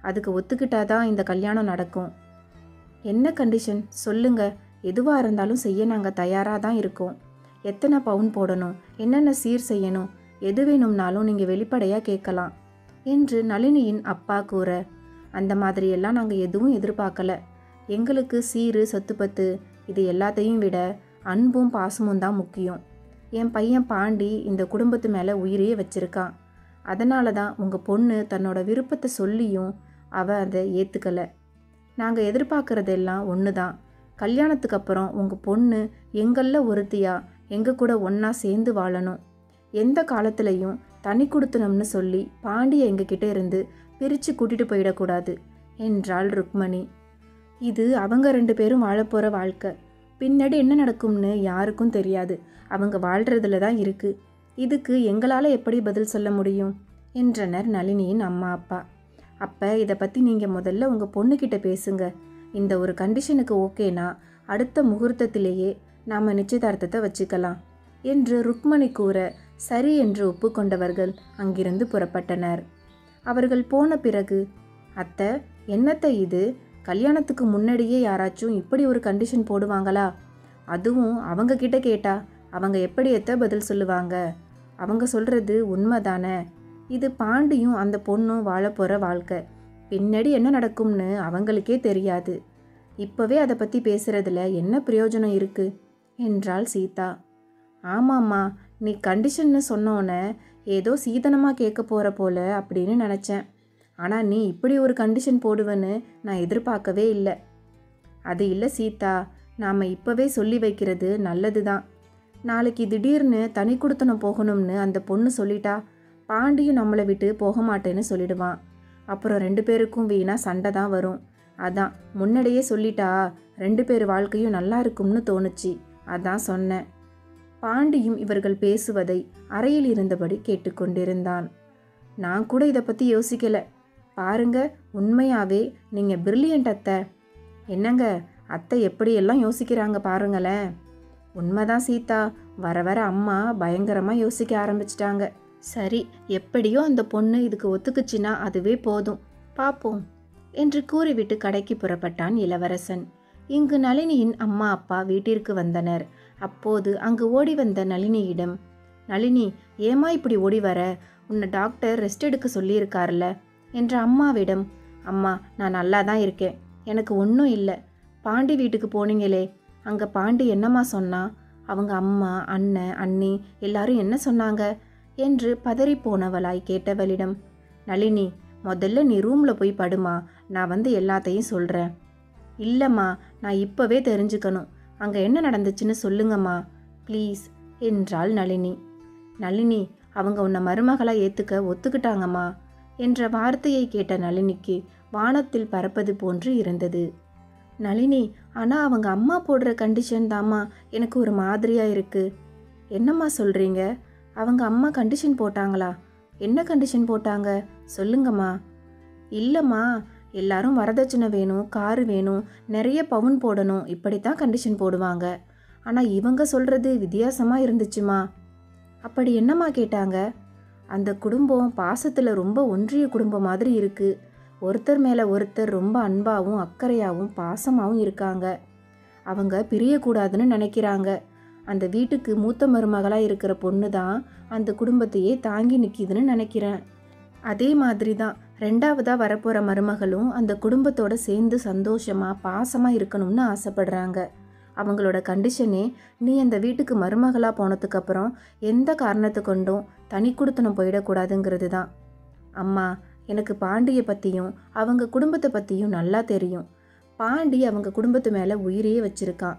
A: அதுக்கு ஒத்துக்கிட்டாதான் இந்த கல்யாணம் நடக்கும். என்ன கண்டிஷன் சொல்லுங்க. எதுவாக இருந்தாலும் செய்ய நாங்கள் தயாராக தான் இருக்கோம். எத்தனை பவுன் போடணும், என்னென்ன சீர் செய்யணும், எது வேணும்னாலும் நீங்கள் வெளிப்படையாக கேட்கலாம் என்று நளினியின் அப்பா கூற, அந்த மாதிரியெல்லாம் நாங்கள் எதுவும் எதிர்பார்க்கல. எங்களுக்கு சீரு சொத்துப்பத்து இது எல்லாத்தையும் விட அன்பும் பாசமும் தான் முக்கியம். என் பையன் பாண்டி இந்த குடும்பத்து மேலே உயிரையே வச்சிருக்கான். அதனால தான் உங்கள் பொண்ணு தன்னோட விருப்பத்தை சொல்லியும் அதை ஏற்றுக்கலை. நாங்கள் எதிர்பார்க்குறதெல்லாம் ஒன்று தான். கல்யாணத்துக்கு அப்புறம் உங்கள் பொண்ணு எங்களில் ஒருத்தியா எங்கள் கூட ஒன்றா சேர்ந்து வாழணும். எந்த காலத்துலேயும் தனி கொடுத்தனம்னு சொல்லி பாண்டியை எங்ககிட்ட இருந்து பிரித்து கூட்டிகிட்டு போயிடக்கூடாது என்றாள் ருக்மணி. இது அவங்க 2 பேரும் வாழப்போகிற வாழ்க்கை. பின்னாடி என்ன நடக்கும்னு யாருக்கும் தெரியாது. அவங்க வாழ்கிறதுல தான் இருக்குது. இதுக்கு எங்களால் எப்படி பதில் சொல்ல முடியும் என்றனர் நளினியின் அம்மா அப்பா. அப்போ இதை பற்றி நீங்கள் முதல்ல உங்கள் பொண்ணுக்கிட்ட பேசுங்க. இந்த ஒரு கண்டிஷனுக்கு ஓகேனா அடுத்த முகூர்த்தத்திலேயே நாம் நிச்சயதார்த்தத்தை வச்சுக்கலாம் என்று ருக்மணி கூற, சரி என்று ஒப்புக்கொண்டவர்கள் அங்கிருந்து புறப்பட்டனர். அவர்கள் போன பிறகு, அத்தை என்னத்தை இது, கல்யாணத்துக்கு முன்னாடியே யாராச்சும் இப்படி ஒரு கண்டிஷன் போடுவாங்களா? அதுவும் அவங்க கிட்ட கேட்டா அவங்க எப்படி பதில் சொல்லுவாங்க? அவங்க சொல்கிறது உண்மைதானே? இது பாண்டியும் அந்த பொண்ணும் வாழ போகிற வாழ்க்கை. பின்னாடி என்ன நடக்கும்னு அவங்களுக்கே தெரியாது. இப்போவே அதை பற்றி பேசுகிறதுல என்ன பிரயோஜனம் இருக்குது என்றாள் சீதா. ஆமாம்மா, நீ கண்டிஷன்னு சொன்னோன்னே ஏதோ சீதனமாக கேட்க போகிற போல அப்படின்னு நினச்சேன். ஆனால் நீ இப்படி ஒரு கண்டிஷன் போடுவேன்னு நான் எதிர்பார்க்கவே இல்லை. அது இல்லை சீதா, நாம் இப்போவே சொல்லி வைக்கிறது நல்லது தான். நாளைக்கு திடீர்னு தனி கொடுத்தனம் போகணும்னு அந்த பொண்ணு சொல்லிட்டா பாண்டியும் நம்மளை விட்டு போக மாட்டேன்னு சொல்லிடுவான். அப்புறம் 2 பேருக்கும் வீணாக சண்டை தான் வரும். அதான் முன்னாடியே சொல்லிட்டா 2 பேர் வாழ்க்கையும் நல்லா இருக்கும்னு தோணுச்சு. அதான் சொன்னேன். பாண்டியும் இவர்கள் பேசுவதை அறையில் இருந்தபடி கேட்டுக்கொண்டிருந்தான். நான் கூட இதை பற்றி யோசிக்கலை. பாருங்க, உண்மையாகவே நீங்கள் பிரில்லியன்ட் அத்தை. என்னங்க, அத்தை எப்படியெல்லாம் யோசிக்கிறாங்க பாருங்களேன். உண்மைதான் சீதா, வர வர அம்மா பயங்கரமாக யோசிக்க ஆரம்பிச்சிட்டாங்க. சரி, எப்படியோ அந்த பொண்ணு இதுக்கு ஒத்துக்குச்சின்னா அதுவே போதும், பார்ப்போம் என்று கூறிவிட்டு கடைக்கு புறப்பட்டான் இளவரசன். இங்கு நளினியின் அம்மா அப்பா வீட்டிற்கு வந்தனர். அப்போது அங்கு ஓடி வந்த நளினியிடம், நளினி, ஏமா இப்படி ஓடி வர? உன்னை டாக்டர் ரெஸ்ட் எடுக்க சொல்லியிருக்கார்ல என்ற அம்மாவிடம், அம்மா நான் நல்லா தான் இருக்கேன், எனக்கு ஒன்றும் இல்லை. பாண்டி வீட்டுக்கு போனீங்களே, அங்கே பாண்டி என்னம்மா சொன்னா? அவங்க அம்மா, அண்ணன், அண்ணி எல்லாரும் என்ன சொன்னாங்க என்று பதறி போனவளாய் கேட்டவளிடம், நளினி, முதல்ல நீ ரூமில் போய் படுமா, நான் வந்து எல்லாத்தையும் சொல்கிறேன். இல்லைம்மா, நான் இப்போவே தெரிஞ்சுக்கணும். அங்கே என்ன நடந்துச்சுன்னு சொல்லுங்கம்மா ப்ளீஸ் என்றாள் நளினி. நளினி, அவங்க உன்னை மருமகளாக ஏற்றுக்க ஒத்துக்கிட்டாங்கம்மா என்ற வார்த்தையை கேட்ட நளினிக்கு வானத்தில் பறப்பது போன்று இருந்தது. நளினி, ஆனால் அவங்க அம்மா போடுற கண்டிஷன் தாம்மா எனக்கு ஒரு மாதிரியாக இருக்குது. என்னம்மா சொல்கிறீங்க? அவங்க அம்மா கண்டிஷன் போட்டாங்களா? என்ன கண்டிஷன் போட்டாங்க சொல்லுங்கம்மா. இல்லைம்மா, எல்லாரும் வரதட்சணை வேணும், காரு வேணும், நிறைய பவுன் போடணும், இப்படித்தான் கண்டிஷன் போடுவாங்க. ஆனால் இவங்க சொல்கிறது வித்தியாசமாக இருந்துச்சுமா. அப்படி என்னம்மா கேட்டாங்க? அந்த குடும்பம் பாசத்தில் ரொம்ப ஒன்றிய குடும்பம் மாதிரி இருக்குது. ஒருத்தர் மேலே ஒருத்தர் ரொம்ப அன்பாகவும் அக்கறையாகவும் பாசமாகவும் இருக்காங்க. அவங்க பிரியக்கூடாதுன்னு நினைக்கிறாங்க. அந்த வீட்டுக்கு மூத்த மருமகளாக இருக்கிற பொண்ணு தான் அந்த குடும்பத்தையே தாங்கி நிற்கிதுன்னு நினைக்கிறேன். அதே மாதிரி தான் 2வதாக வரப்போகிற மருமகளும் அந்த குடும்பத்தோடு சேர்ந்து சந்தோஷமாக பாசமாக இருக்கணும்னு ஆசைப்படுறாங்க. அவங்களோட கண்டிஷனே நீ அந்த வீட்டுக்கு மருமகளாக போனதுக்கப்புறம் எந்த காரணத்தை கொண்டும் தனி கொடுத்தனம் போயிடக்கூடாதுங்கிறது தான். அம்மா, எனக்கு பாண்டியை பற்றியும் அவங்க குடும்பத்தை பற்றியும் நல்லா தெரியும். பாண்டி அவங்க குடும்பத்து மேலே உயிரையே வச்சுருக்கான்.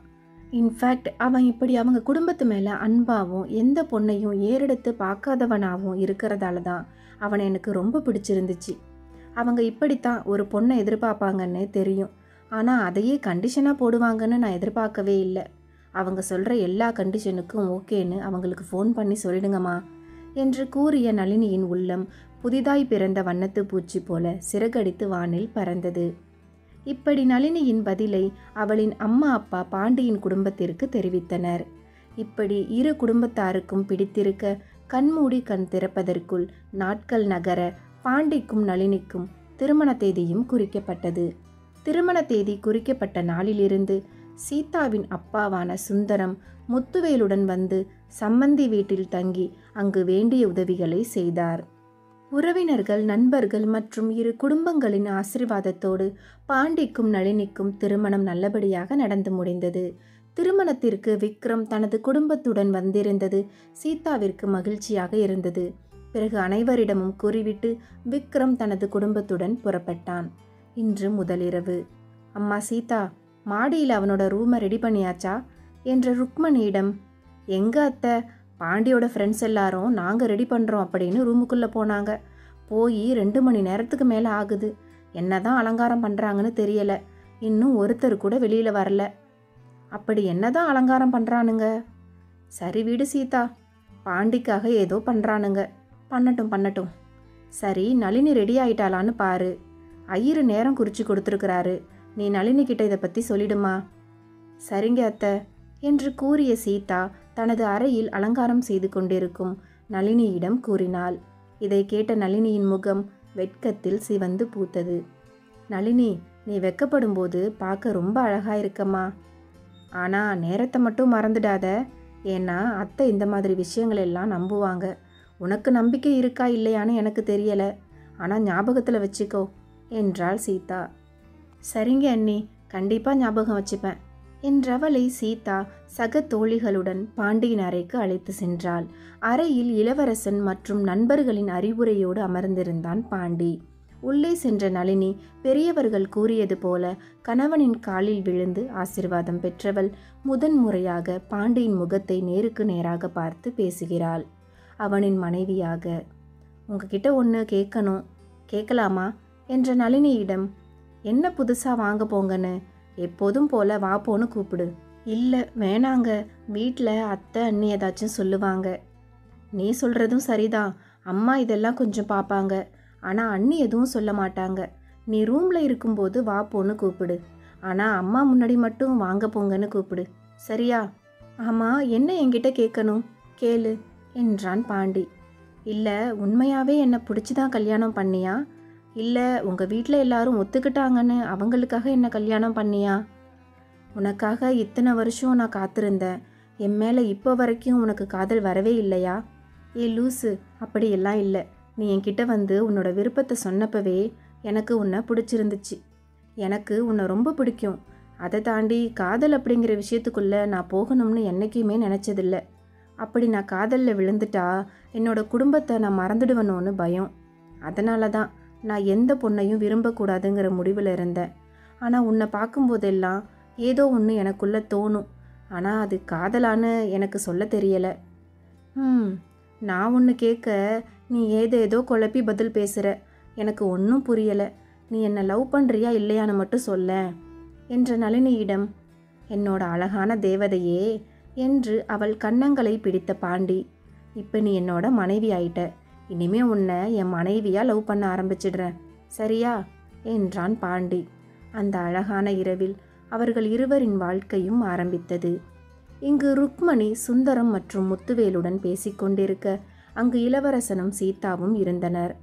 A: இன்ஃபேக்ட் அவன் இப்படி அவங்க குடும்பத்து மேலே அன்பாகவும் எந்த பொண்ணையும் ஏறெடுத்து பார்க்காதவனாகவும் இருக்கிறதால தான் அவனை எனக்கு ரொம்ப பிடிச்சிருந்துச்சு. அவங்க இப்படித்தான் ஒரு பொண்ணை எதிர்பார்ப்பாங்கன்னு தெரியும். ஆனால் அதையே கண்டிஷனாக போடுவாங்கன்னு நான் எதிர்பார்க்கவே இல்லை. அவங்க சொல்கிற எல்லா கண்டிஷனுக்கும் ஓகேன்னு அவங்களுக்கு ஃபோன் பண்ணி சொல்லிடுங்கம்மா என்று கூறிய நளினியின் உள்ளம் புதிதாய் பிறந்த வண்ணத்து பூச்சி போல சிறகடித்து வானில் பறந்தது. இப்படி நளினியின் பதிலை அவளின் அம்மா அப்பா பாண்டியின் குடும்பத்திற்கு தெரிவித்தனர். இப்படி இரு குடும்பத்தாருக்கும் பிடித்திருக்க கண்மூடி கண் திறப்பதற்குள் நாட்கள் நகர பாண்டிக்கும் நளினிக்கும் திருமண தேதியும் குறிக்கப்பட்டது. திருமண தேதி குறிக்கப்பட்ட நாளிலிருந்து சீதாவின் அப்பாவான சுந்தரம் முத்துவேலுடன் வந்து சம்மந்தி வீட்டில் தங்கி அங்கு வேண்டிய உதவிகளை செய்தார். உறவினர்கள், நண்பர்கள் மற்றும் இரு குடும்பங்களின் ஆசீர்வாதத்தோடு பாண்டிக்கும் நளினிக்கும் திருமணம் நல்லபடியாக நடந்து முடிந்தது. திருமணத்திற்கு விக்ரம் தனது குடும்பத்துடன் வந்திருந்தது சீதாவிற்கு மகிழ்ச்சியாக இருந்தது. பிறகு அனைவரிடமும் கூறிவிட்டு விக்ரம் தனது குடும்பத்துடன் புறப்பட்டான். இன்று முதலிரவு. அம்மா சீதா, மாடியில் அவனோட ரூமை ரெடி பண்ணியாச்சா என்ற ருக்மணியிடம். எங்க அத்தை, பாண்டியோட ஃப்ரெண்ட்ஸ் எல்லாரும் நாங்கள் ரெடி பண்ணுறோம் அப்படின்னு ரூமுக்குள்ளே போனாங்க. போய் 2 மணி நேரத்துக்கு மேலே ஆகுது. என்னதான் அலங்காரம் பண்ணுறாங்கன்னு தெரியலை. இன்னும் ஒருத்தர் கூட வெளியில் வரல. அப்படி என்னதான் அலங்காரம் பண்ணுறானுங்க? சரி வீடு சீதா, பாண்டிக்காக ஏதோ பண்ணுறானுங்க. பண்ணட்டும் பண்ணட்டும். சரி, நளினி ரெடி ஆயிட்டாளான்னு பாரு. ஐயரு நேரம் குறித்து கொடுத்துருக்கிறாரு. நீ நளினி கிட்ட இதை பற்றி சொல்லிடுமா? சரிங்க அத்தை என்று கூறிய சீதா தனது அறையில் அலங்காரம் செய்து கொண்டிருக்கும் நளினியிடம் கூறினாள். இதை கேட்ட நளினியின் முகம் வெட்கத்தில் சிவந்து பூத்தது. நளினி, நீ வெட்கப்படும் போது பார்க்க ரொம்ப அழகா இருக்கம்மா. ஆனால் நேரத்தை மட்டும் மறந்துடாத. ஏன்னா அத்தை இந்த மாதிரி விஷயங்கள் எல்லாம் நம்புவாங்க. உனக்கு நம்பிக்கை இருக்கா இல்லையான்னு எனக்கு தெரியலை. ஆனால் ஞாபகத்தில் வச்சுக்கோ என்றாள் சீதா. சரிங்க அண்ணி, கண்டிப்பாக ஞாபகம் வச்சுப்பேன் என்றவளை சீதா சக தோழிகளுடன் பாண்டியின் அறைக்கு அழைத்து சென்றாள். அறையில் இளவரசன் மற்றும் நண்பர்களின் அறிவுரையோடு அமர்ந்திருந்தான் பாண்டி. உள்ளே சென்ற நளினி பெரியவர்கள் கூறியது போல கணவனின் காலில் விழுந்து ஆசிர்வாதம் பெற்றவள் முதன்முறையாக பாண்டியின் முகத்தை நேருக்கு நேராக பார்த்து பேசுகிறாள். அவனின் மனைவியாக. உங்ககிட்ட ஒன்று கேட்கணும், கேட்கலாமா என்ற நளினியிடம். என்ன புதுசாக வாங்க போங்கன்னு? எப்போதும் போல வா போன்னு கூப்பிடு. இல்லை வேணாங்க, வீட்டில் அத்தை அண்ணி ஏதாச்சும் சொல்லுவாங்க. நீ சொல்கிறதும் சரிதான். அம்மா இதெல்லாம் கொஞ்சம் பார்ப்பாங்க. ஆனால் அண்ணி எதுவும் சொல்ல மாட்டாங்க. நீ ரூமில் இருக்கும்போது வா போன்னு கூப்பிடு. ஆனால் அம்மா முன்னாடி மட்டும் வாங்க போங்கன்னு கூப்பிடு, சரியா? ஆமாம், என்ன என்கிட்ட கேட்கணும்? கேளு என்றான் பாண்டி. இல்லை, உண்மையாகவே என்னை பிடிச்சிதான் கல்யாணம் பண்ணியா? இல்லை உங்கள் வீட்டில் எல்லாரும் ஒத்துக்கிட்டாங்கன்னு அவங்களுக்காக என்ன கல்யாணம் பண்ணியா? உனக்காக இத்தனை வருஷம் நான் காத்திருந்தேன். என் மேலே இப்போ வரைக்கும் உனக்கு காதல் வரவே இல்லையா? ஏ லூசு, அப்படியெல்லாம் இல்லை. நீ என்கிட்ட வந்து உன்னோட விருப்பத்தை சொன்னப்பவே எனக்கு உன்னை பிடிச்சிருந்துச்சு. எனக்கு உன்னை ரொம்ப பிடிக்கும். அதை தாண்டி காதல் அப்படிங்கிற விஷயத்துக்குள்ளே நான் போகணும்னு என்றைக்குமே நினச்சதில்ல. அப்படி நான் காதலில் விழுந்துட்டா என்னோட குடும்பத்தை நான் மறந்துடுவேணும்னு பயம். அதனால தான் நான் எந்த பொண்ணையும் விரும்பக்கூடாதுங்கிற முடிவில் இருந்தேன். ஆனால் உன்னை பார்க்கும்போதெல்லாம் ஏதோ ஒன்று எனக்குள்ளே தோணும். ஆனால் அது காதலான்னு எனக்கு சொல்ல தெரியலை. நான் ஒன்று கேட்க நீ ஏதேதோ குழப்பி பதில் பேசுகிற. எனக்கு ஒன்றும் புரியலை. நீ என்னை லவ் பண்ணுறியா இல்லையான்னு மட்டும் சொல்ல என்ற நளினியிடம். என்னோட அழகான தேவதையே என்று அவள் கன்னங்களை பிடித்த பாண்டி. இப்போ நீ என்னோட மனைவி ஆயிட்ட. இனிமே உன்னை என் மனைவியாக லவ் பண்ண ஆரம்பிச்சிடுறேன், சரியா என்றான் பாண்டி. அந்த அழகான இரவில் அவர்கள் இருவரின் வாழ்க்கையும் ஆரம்பித்தது. இங்கு ருக்மணி சுந்தரம் மற்றும் முத்துவேலுடன் பேசிக்கொண்டிருக்க அங்கு இளவரசனும் சீதாவும் இருந்தனர்.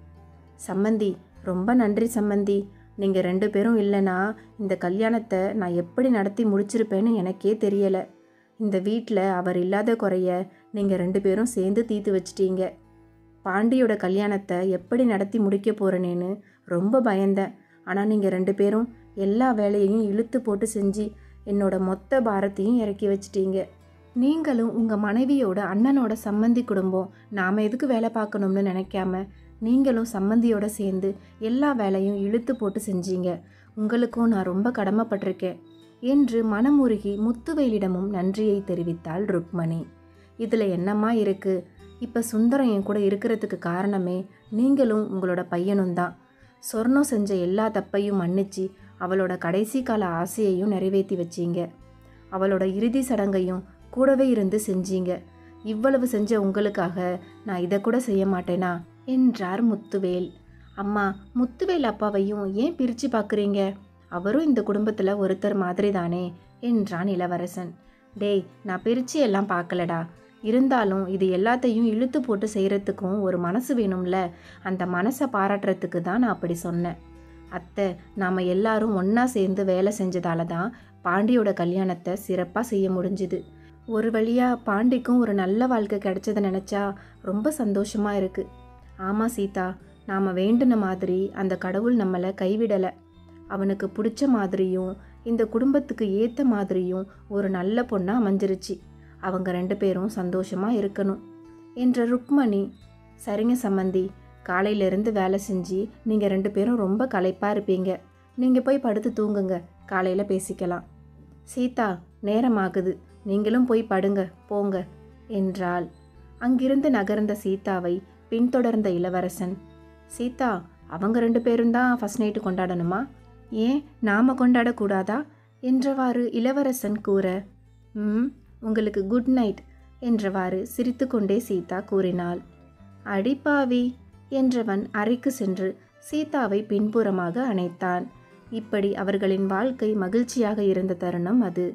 A: சம்மந்தி, ரொம்ப நன்றி சம்மந்தி. நீங்கள் 2 பேரும் இல்லைனா இந்த கல்யாணத்தை நான் எப்படி நடத்தி முடிச்சிருப்பேன்னு எனக்கே தெரியலை. இந்த வீட்டில் அவர் இல்லாத குறைய நீங்கள் 2 பேரும் சேர்ந்து தீர்த்து வச்சிட்டீங்க. பாண்டியோட கல்யாணத்தை எப்படி நடத்தி முடிக்க போகிறேனேன்னு ரொம்ப பயந்தேன். ஆனால் நீங்கள் 2 பேரும் எல்லா வேலையையும் இழுத்து போட்டு செஞ்சு என்னோட மொத்த பாரத்தையும் இறக்கி வச்சிட்டீங்க. நீங்களும் உங்கள் மனைவியோட அண்ணனோட சம்மந்தி குடும்பம் நாம் எதுக்கு வேலை பார்க்கணும்னு நினைக்காம நீங்களும் சம்மந்தியோட சேர்ந்து எல்லா வேலையும் இழுத்து போட்டு செஞ்சீங்க. உங்களுக்கும் நான் ரொம்ப கடமைப்பட்டிருக்கேன் என்று மனமுருகி முத்துவேலிடமும் நன்றியை தெரிவித்தாள் ருக்மணி. இதில் என்னம்மா இருக்குது? இப்போ சுந்தரம் என் கூட இருக்கிறதுக்கு காரணமே நீங்களும் உங்களோட பையனும் தான். சொர்ணம் செஞ்ச எல்லா தப்பையும் மன்னிச்சு அவளோட கடைசி கால ஆசையையும் நிறைவேற்றி வச்சீங்க. அவளோட இறுதி சடங்கையும் கூடவே இருந்து செஞ்சீங்க. இவ்வளவு செஞ்ச உங்களுக்காக நான் இதை கூட செய்ய மாட்டேனா என்றார் முத்துவேல். அம்மா, முத்துவேல் அப்பாவையும் ஏன் பிரித்து பார்க்குறீங்க? அவரும் இந்த குடும்பத்தில் ஒருத்தர் மாதிரி தானே என்றான் இளவரசன். டேய், நான் பிரித்து எல்லாம் பார்க்கலடா. இருந்தாலும் இது எல்லாத்தையும் இழுத்து போட்டு செய்கிறதுக்கும் ஒரு மனசு வேணும்ல. அந்த மனசை பாராட்டுறதுக்கு தான் நான் அப்படி சொன்னேன். அத்தை, நாம் எல்லாரும் ஒன்றா சேர்ந்து வேலை செஞ்சதால தான் பாண்டியோட கல்யாணத்தை சிறப்பாக செய்ய முடிஞ்சுது. ஒரு வழியாக பாண்டிக்கும் ஒரு நல்ல வாழ்க்கை கிடைச்சதை நினச்சா ரொம்ப சந்தோஷமாக இருக்குது. ஆமாம் சீதா, நாம் வேண்டின மாதிரி அந்த கடவுள் நம்மளை கைவிடலை. அவனுக்கு பிடிச்ச மாதிரியும் இந்த குடும்பத்துக்கு ஏற்ற மாதிரியும் ஒரு நல்ல பொண்ணாக அமைஞ்சிருச்சு. அவங்க 2 பேரும் சந்தோஷமாக இருக்கணும் என்ற ருக்மணி. சரிங்க சம்மந்தி, காலையிலேருந்து வேலை செஞ்சு நீங்கள் 2 பேரும் ரொம்ப களைப்பாக இருப்பீங்க. நீங்கள் போய் படுத்து தூங்குங்க, காலையில் பேசிக்கலாம். சீதா, நேரமாகுது, நீங்களும் போய் படுங்க போங்க என்றாள். அங்கிருந்து நகர்ந்த சீதாவை பின்தொடர்ந்த இளவரசன், சீதா, அவங்க 2 பேரும் தான் ஃபர்ஸ்ட் நைட்டு கொண்டாடணுமா? ஏன் நாம் கொண்டாடக்கூடாதா என்றவாறு இளவரசன் கூற, உங்களுக்கு குட் நைட் என்றவாறு சிரித்து கொண்டே சீதா கூறினாள். அடிப்பாவி என்றவன் அறைக்கு சென்று சீதாவை பின்புறமாக அணைத்தான். இப்படி அவர்களின் வாழ்க்கை மகிழ்ச்சியாக இருந்த தருணம் அது.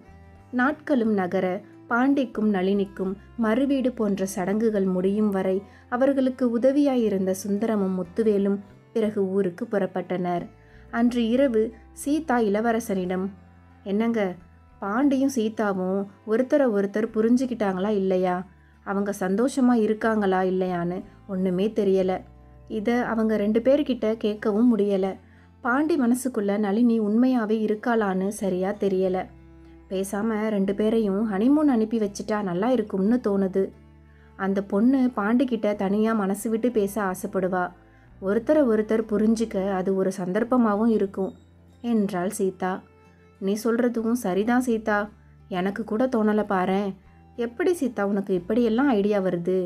A: நாட்களும் நகர பாண்டிக்கும் நளினிக்கும் மறுவீடு போன்ற சடங்குகள் முடியும் வரை அவர்களுக்கு உதவியாயிருந்த சுந்தரமும் முத்துவேலும் பிறகு ஊருக்கு புறப்பட்டனர். அன்று இரவு சீதா இளவரசனிடம், என்னங்க, பாண்டியும் சீதாவும் ஒருத்தரை ஒருத்தர் புரிஞ்சுக்கிட்டாங்களா இல்லையா? அவங்க சந்தோஷமாக இருக்காங்களா இல்லையான்னு ஒன்றுமே தெரியலை. இதை அவங்க 2 பேர்கிட்ட கேட்கவும் முடியலை. பாண்டி மனசுக்குள்ள நளினி உண்மையாகவே இருக்காளான்னு சரியாக தெரியலை. பேசாமல் 2 பேரையும் ஹனிமூன் அனுப்பி வச்சிட்டா நல்லா இருக்கும்னு தோணுது. அந்த பொண்ணு பாண்டிக்கிட்ட தனியாக மனசு விட்டு பேச ஆசைப்படுவா. ஒருத்தரை ஒருத்தர் புரிஞ்சிக்க அது ஒரு சந்தர்ப்பமாகவும் இருக்கும் என்றாள் சீதா. நீ சொல்கிறதும் சரிதான் சீதா, எனக்கு கூட தோணலை பாரேன். எப்படி சீதா உனக்கு இப்படியெல்லாம் ஐடியா வருது?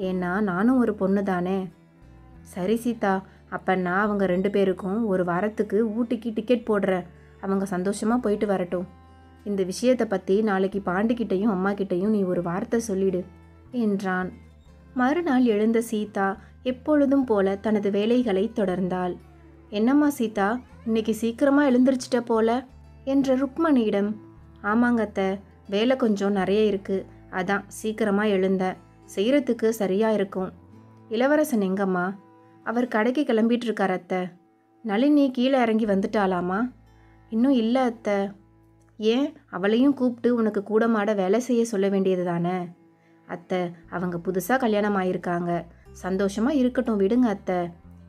A: ஏன்னா நானும் ஒரு பொண்ணு தானே. சரி சீதா, அப்போ நான் அவங்க 2 பேருக்கும் ஒரு வாரத்துக்கு ஊட்டிக்கு டிக்கெட் போடுறேன். அவங்க சந்தோஷமாக போயிட்டு வரட்டும். இந்த விஷயத்தை பற்றி நாளைக்கு பாண்டிக்கிட்டையும் அம்மா கிட்டையும் நீ ஒரு வார்த்தை சொல்லிடு என்றான். மறுநாள் எழுந்த சீதா எப்பொழுதும் போல தனது வேலைகளை தொடர்ந்தாள். என்னம்மா சீதா, இன்னைக்கு சீக்கிரமாக எழுந்திரிச்சிட்ட போல என்ற ருக்மணியிடம், ஆமாங்க அத்தை, வேலை கொஞ்சம் நிறைய இருக்குது, அதான் சீக்கிரமாக எழுந்தேன். செய்கிறதுக்கு சரியாக இருக்கும். இளவரசன் எங்கம்மா? அவர் கடைக்கு கிளம்பிட்டு இருக்கார் அத்தை. நளினி கீழே இறங்கி வந்துட்டாளாமா? இன்னும் இல்லை அத்தை. ஏன், அவளையும் கூப்பிட்டு உனக்கு கூட மாட வேலை செய்ய சொல்ல வேண்டியது தானே? அத்தை, அவங்க புதுசாக கல்யாணம் ஆகியிருக்காங்க, சந்தோஷமாக இருக்கட்டும், விடுங்க அத்தை.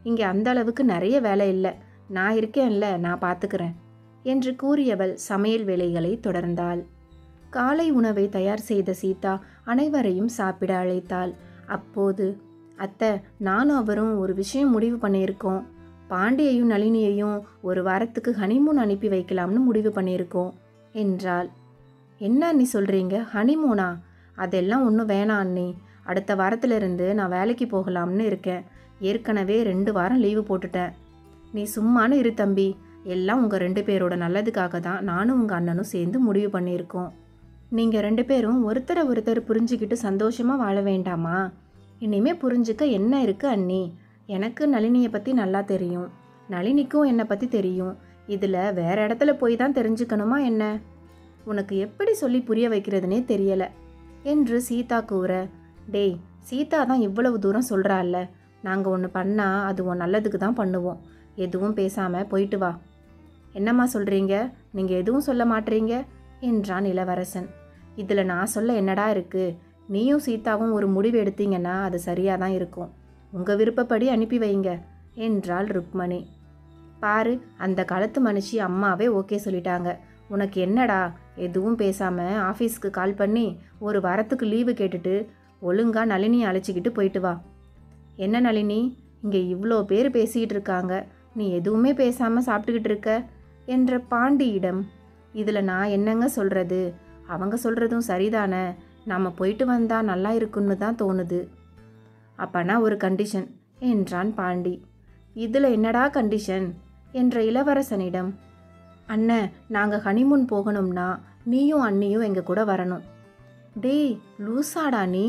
A: இங்கே அந்த அளவுக்கு நிறைய வேலை இல்லை, நான் இருக்கேன்ல, நான் பார்த்துக்கிறேன் என்று கூறியவள் சமையல் வேலைகளை தொடர்ந்தாள். காலை உணவை தயார் செய்த சீதா அனைவரையும் சாப்பிட அழைத்தாள். அப்போது, அத்தை, நானும் அவரும் ஒரு விஷயம் முடிவு பண்ணியிருக்கோம். பாண்டியையும் நளினியையும் ஒரு வாரத்துக்கு ஹனிமூன் அனுப்பி வைக்கலாம்னு முடிவு பண்ணியிருக்கோம் என்றாள். என்ன அண்ணி சொல்கிறீங்க, ஹனிமூனா? அதெல்லாம் ஒன்றும் வேணாம் அண்ணி. அடுத்த வாரத்திலிருந்து நான் வேலைக்கு போகலாம்னு இருக்கேன். ஏற்கனவே 2 வாரம் லீவு போட்டுட்டேன். நீ சும்மானு இரு தம்பி, எல்லாம் உங்கள் 2 பேரோட நல்லதுக்காக தான் நானும் உங்கள் அண்ணனும் சேர்ந்து முடிவு பண்ணியிருக்கோம். நீங்கள் 2 பேரும் ஒருத்தரை ஒருத்தர் புரிஞ்சுக்கிட்டு சந்தோஷமாக வாழ வேண்டாமா? இனிமே புரிஞ்சுக்க என்ன இருக்குது அண்ணி? எனக்கு நளினியை பற்றி நல்லா தெரியும், நளினிக்கும் என்னை பற்றி தெரியும். இதில் வேற இடத்துல போய் தான் தெரிஞ்சுக்கணுமா என்ன? உனக்கு எப்படி சொல்லி புரிய வைக்கிறதுனே தெரியலை என்று சீதா கூற, டேய், சீதா தான் இவ்வளவு தூரம் சொல்கிறாள்ல, நாங்கள் ஒன்று பண்ணால் அது உன் நல்லதுக்கு தான் பண்ணுவோம். எதுவும் பேசாமல் போயிட்டு வா. என்னம்மா சொல்கிறீங்க? நீங்கள் எதுவும் சொல்ல மாட்டீங்க என்றான் இளவரசன். இதில் நான் சொல்ல என்னடா இருக்குது? நீயும் சீதாவும் ஒரு முடிவு எடுத்தீங்கன்னா அது சரியாக தான் இருக்கும். உங்கள் விருப்பப்படி அனுப்பி வைங்க என்றாள் ருக்மணி. பாரு, அந்த காலத்து மனுஷி அம்மாவே ஓகே சொல்லிட்டாங்க. உனக்கு என்னடா? எதுவும் பேசாமல் ஆஃபீஸ்க்கு கால் பண்ணி ஒரு வாரத்துக்கு லீவு கேட்டுட்டு ஒழுங்கா நளினியை அழைச்சிக்கிட்டு போயிட்டு வா. என்ன நளினி, இங்கே இவ்வளோ பேர் பேசிக்கிட்டு இருக்காங்க, நீ எதுவுமே பேசாமல் சாப்பிட்டுக்கிட்டு இருக்க என்ற பாண்டியிடம், இதில் நான் என்னங்க சொல்கிறது? அவங்க சொல்கிறதும் சரிதானே, நாம் போயிட்டு வந்தால் நல்லா இருக்குன்னு தான் தோணுது. அப்பனா ஒரு கண்டிஷன் என்றான் பாண்டி. இதில் என்னடா கண்டிஷன் என்ற இளவரசனிடம், அண்ணன், நாங்கள் ஹனிமூன் போகணும்னா நீயும் அண்ணியும் எங்கள் கூட வரணும். டேய், லூசாடா நீ?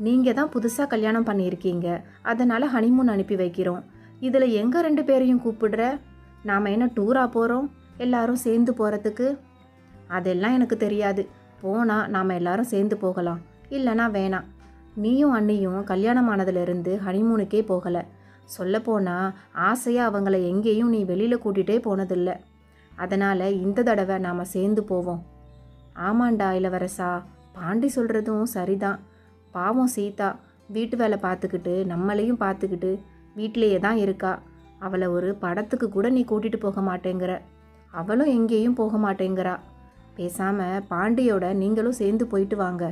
A: நீங்கள் தான் புதுசாக கல்யாணம் பண்ணியிருக்கீங்க, அதனால் ஹனிமூன் அனுப்பி வைக்கிறோம். இதில் எங்கள் 2 பேரையும் கூப்பிடுற? நாம் என்ன டூராக போகிறோம்? எல்லாரும் சேர்ந்து போகிறதுக்கு? அதெல்லாம் எனக்கு தெரியாது. போனால் நாம் எல்லாரும் சேர்ந்து போகலாம், இல்லைனா வேணாம். நீயும் அண்ணியும் கல்யாணம் ஆனதுலேருந்து ஹனிமூனுக்கே போகலை. சொல்லப்போனால் ஆசையாக அவங்கள எங்கேயும் நீ வெளியில் கூட்டிகிட்டே போனதில்லை. அதனால் இந்த தடவை நாம் சேர்ந்து போவோம். ஆமாண்டா இளவரசா, பாண்டி சொல்கிறதும் சரிதான். பாவம் சீதா வீட்டு வேலை பார்த்துக்கிட்டு நம்மளையும் பார்த்துக்கிட்டு வீட்டிலேயே தான் இருக்கா. அவளை ஒரு படத்துக்கு கூட நீ கூட்டிகிட்டு போக மாட்டேங்கிற. அவளும் எங்கேயும் போக மாட்டேங்கிறா. பேசாமல் பாண்டியோட நீங்களும் சேர்ந்து போயிட்டு வாங்க.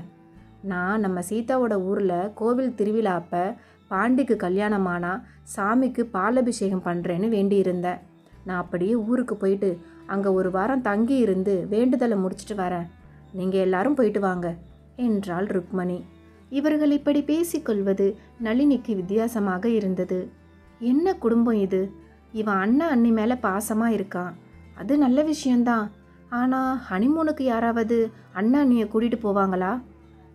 A: நான் நம்ம சீதாவோட ஊரில் கோவில் திருவிழா அப்போ பாண்டிக்கு கல்யாணமானா சாமிக்கு பாலபிஷேகம் பண்ணுறேன்னு வேண்டியிருந்தேன். நான் அப்படியே ஊருக்கு போயிட்டு அங்கே ஒரு வாரம் தங்கி இருந்து வேண்டுதலை முடிச்சுட்டு வரேன். நீங்கள் எல்லாரும் போயிட்டு வாங்க என்றாள் ருக்மணி. இவர்கள் இப்படி பேசிக்கொள்வது நளினிக்கு வித்தியாசமாக இருந்தது. என்ன குடும்பம் இது? இவன் அண்ணன் அண்ணி மேலே பாசமாக இருக்கான், அது நல்ல விஷயந்தான். ஆனால் ஹனிமூனுக்கு யாராவது அண்ணன் அண்ணியை கூட்டிகிட்டு போவாங்களா?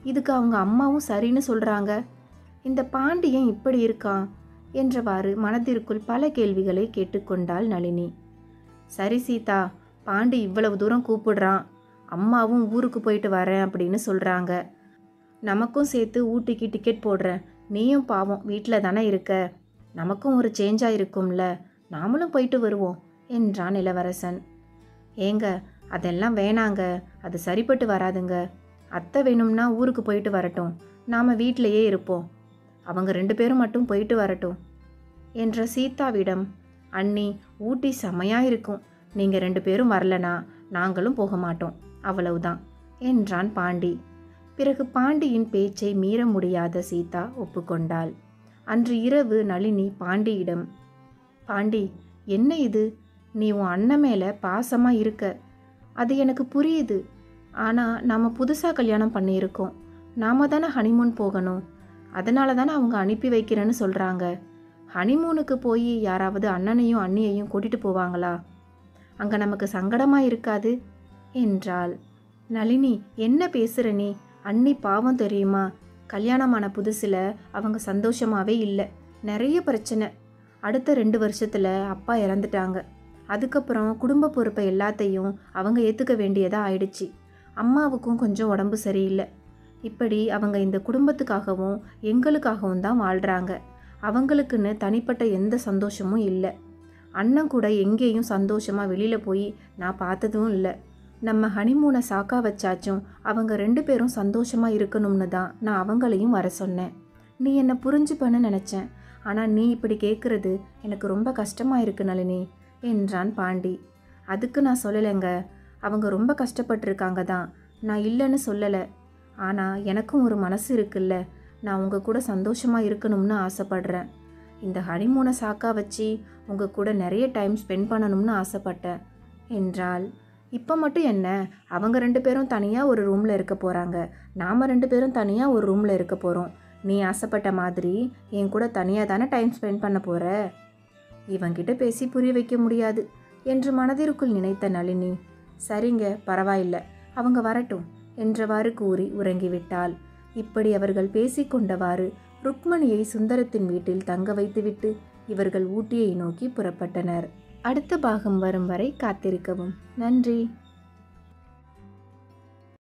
A: இதுக்கு அவங்க அம்மாவும் சரின்னு சொல்கிறாங்க. இந்த பாண்டியன் இப்படி இருக்கான் என்றவாறு மனதிற்குள் பல கேள்விகளை கேட்டுக்கொண்டாள் நளினி. சரி சீதா, பாண்டி இவ்வளவு தூரம் கூப்பிடுறான், அம்மாவும் ஊருக்கு போயிட்டு வரேன் அப்படின்னு சொல்கிறாங்க. நமக்கும் சேர்த்து ஊட்டிக்கு டிக்கெட் போடுறேன். நீயும் பாவம் வீட்டில் தானே இருக்க, நமக்கும் ஒரு சேஞ்சாக இருக்கும்ல, நாமளும் போயிட்டு வருவோம் என்றான் இளவரசன். ஏங்க அதெல்லாம் வேணாங்க, அது சரிப்பட்டு வராதுங்க. அத்தை வேணும்னா ஊருக்கு போயிட்டு வரட்டும், நாம் வீட்டிலையே இருப்போம். அவங்க 2 பேரும் மட்டும் போயிட்டு வரட்டும் என்ற சீதாவிடம், அண்ணி ஊட்டி செமையாக இருக்கும், நீங்கள் 2 பேரும் வரலனா நாங்களும் போக மாட்டோம், அவ்வளவுதான் என்றான் பாண்டி. பிறகு பாண்டியின் பேச்சை மீற முடியாத சீதா ஒப்புக்கொண்டாள். அன்று இரவு நளினி பாண்டியிடம், பாண்டி என்ன இது, நீ உன் அண்ணன் மேலே பாசமாக இருக்க, அது எனக்கு புரியுது. ஆனால் நாம் புதுசாக கல்யாணம் பண்ணியிருக்கோம், நாம தானே ஹனிமூன் போகணும். அதனால தானே அவங்க அனுப்பி வைக்கிறேன்னு சொல்கிறாங்க. ஹனிமூனுக்கு போய் யாராவது அண்ணனையும் அண்ணியையும் கூட்டிகிட்டு போவாங்களா? அங்கே நமக்கு சங்கடமாக இருக்காது என்றாள். நளினி என்ன பேசுகிற நீ? அண்ணி பாவம் தெரியுமா? கல்யாணமான புதுசில் அவங்க சந்தோஷமாகவே இல்லை, நிறைய பிரச்சனை. அடுத்த 2 வருஷத்தில் அப்பா இறந்துட்டாங்க. அதுக்கப்புறம் குடும்ப பொறுப்பை எல்லாத்தையும் அவங்க ஏற்றுக்க வேண்டியதாக ஆயிடுச்சு. அம்மாவுக்கும் கொஞ்சம் உடம்பு சரியில்லை. இப்படி அவங்க இந்த குடும்பத்துக்காகவும் எங்களுக்காகவும் தான் வாழ்கிறாங்க. அவங்களுக்குன்னு தனிப்பட்ட எந்த சந்தோஷமும் இல்லை. அண்ணன் கூட எங்கேயும் சந்தோஷமாக வெளியில் போய் நான் பார்த்ததும் இல்லை. நம்ம ஹனிமூனை சாக்கா வச்சாச்சும் அவங்க 2 பேரும் சந்தோஷமாக இருக்கணும்னு தான் நான் அவங்களையும் வர சொன்னேன். நீ என்னை புரிஞ்சுப்பன்னு நினச்சேன், ஆனால் நீ இப்படி கேட்குறது எனக்கு ரொம்ப கஷ்டமாக இருக்கு நளினி என்றான் பாண்டி. அதுக்கு நான் சொல்லலைங்க, அவங்க ரொம்ப கஷ்டப்பட்டிருக்காங்க தான், நான் இல்லைன்னு சொல்லலை. ஆனால் எனக்கும் ஒரு மனசு இருக்குல்ல, நான் உங்கள் கூட சந்தோஷமாக இருக்கணும்னு ஆசைப்படுறேன். இந்த ஹனிமூனை சாக்கா வச்சு உங்கள் கூட நிறைய டைம் ஸ்பெண்ட் பண்ணணும்னு ஆசைப்பட்டேன் என்றாள். இப்போ மட்டும் என்ன, அவங்க 2 பேரும் தனியாக ஒரு ரூமில் இருக்க போகிறாங்க, நாம் 2 பேரும் தனியாக ஒரு ரூமில் இருக்க போகிறோம். நீ ஆசைப்பட்ட மாதிரி என் கூட தனியாக தானே டைம் ஸ்பெண்ட் பண்ண போகிற. இவங்கிட்ட பேசி புரிய வைக்க முடியாது என்று மனதிற்குள் நினைத்த நளினி, சரிங்க பரவாயில்லை, அவங்க வரட்டும் என்றவாறு கூறி உறங்கிவிட்டாள். இப்படி அவர்கள் பேசிக்கொண்டவாறு ருக்மணியை சுந்தரத்தின் வீட்டில் தங்க வைத்துவிட்டு இவர்கள் ஊட்டியை நோக்கி புறப்பட்டனர். அடுத்த பாகம் வரும் வரை காத்திருக்கவும். நன்றி.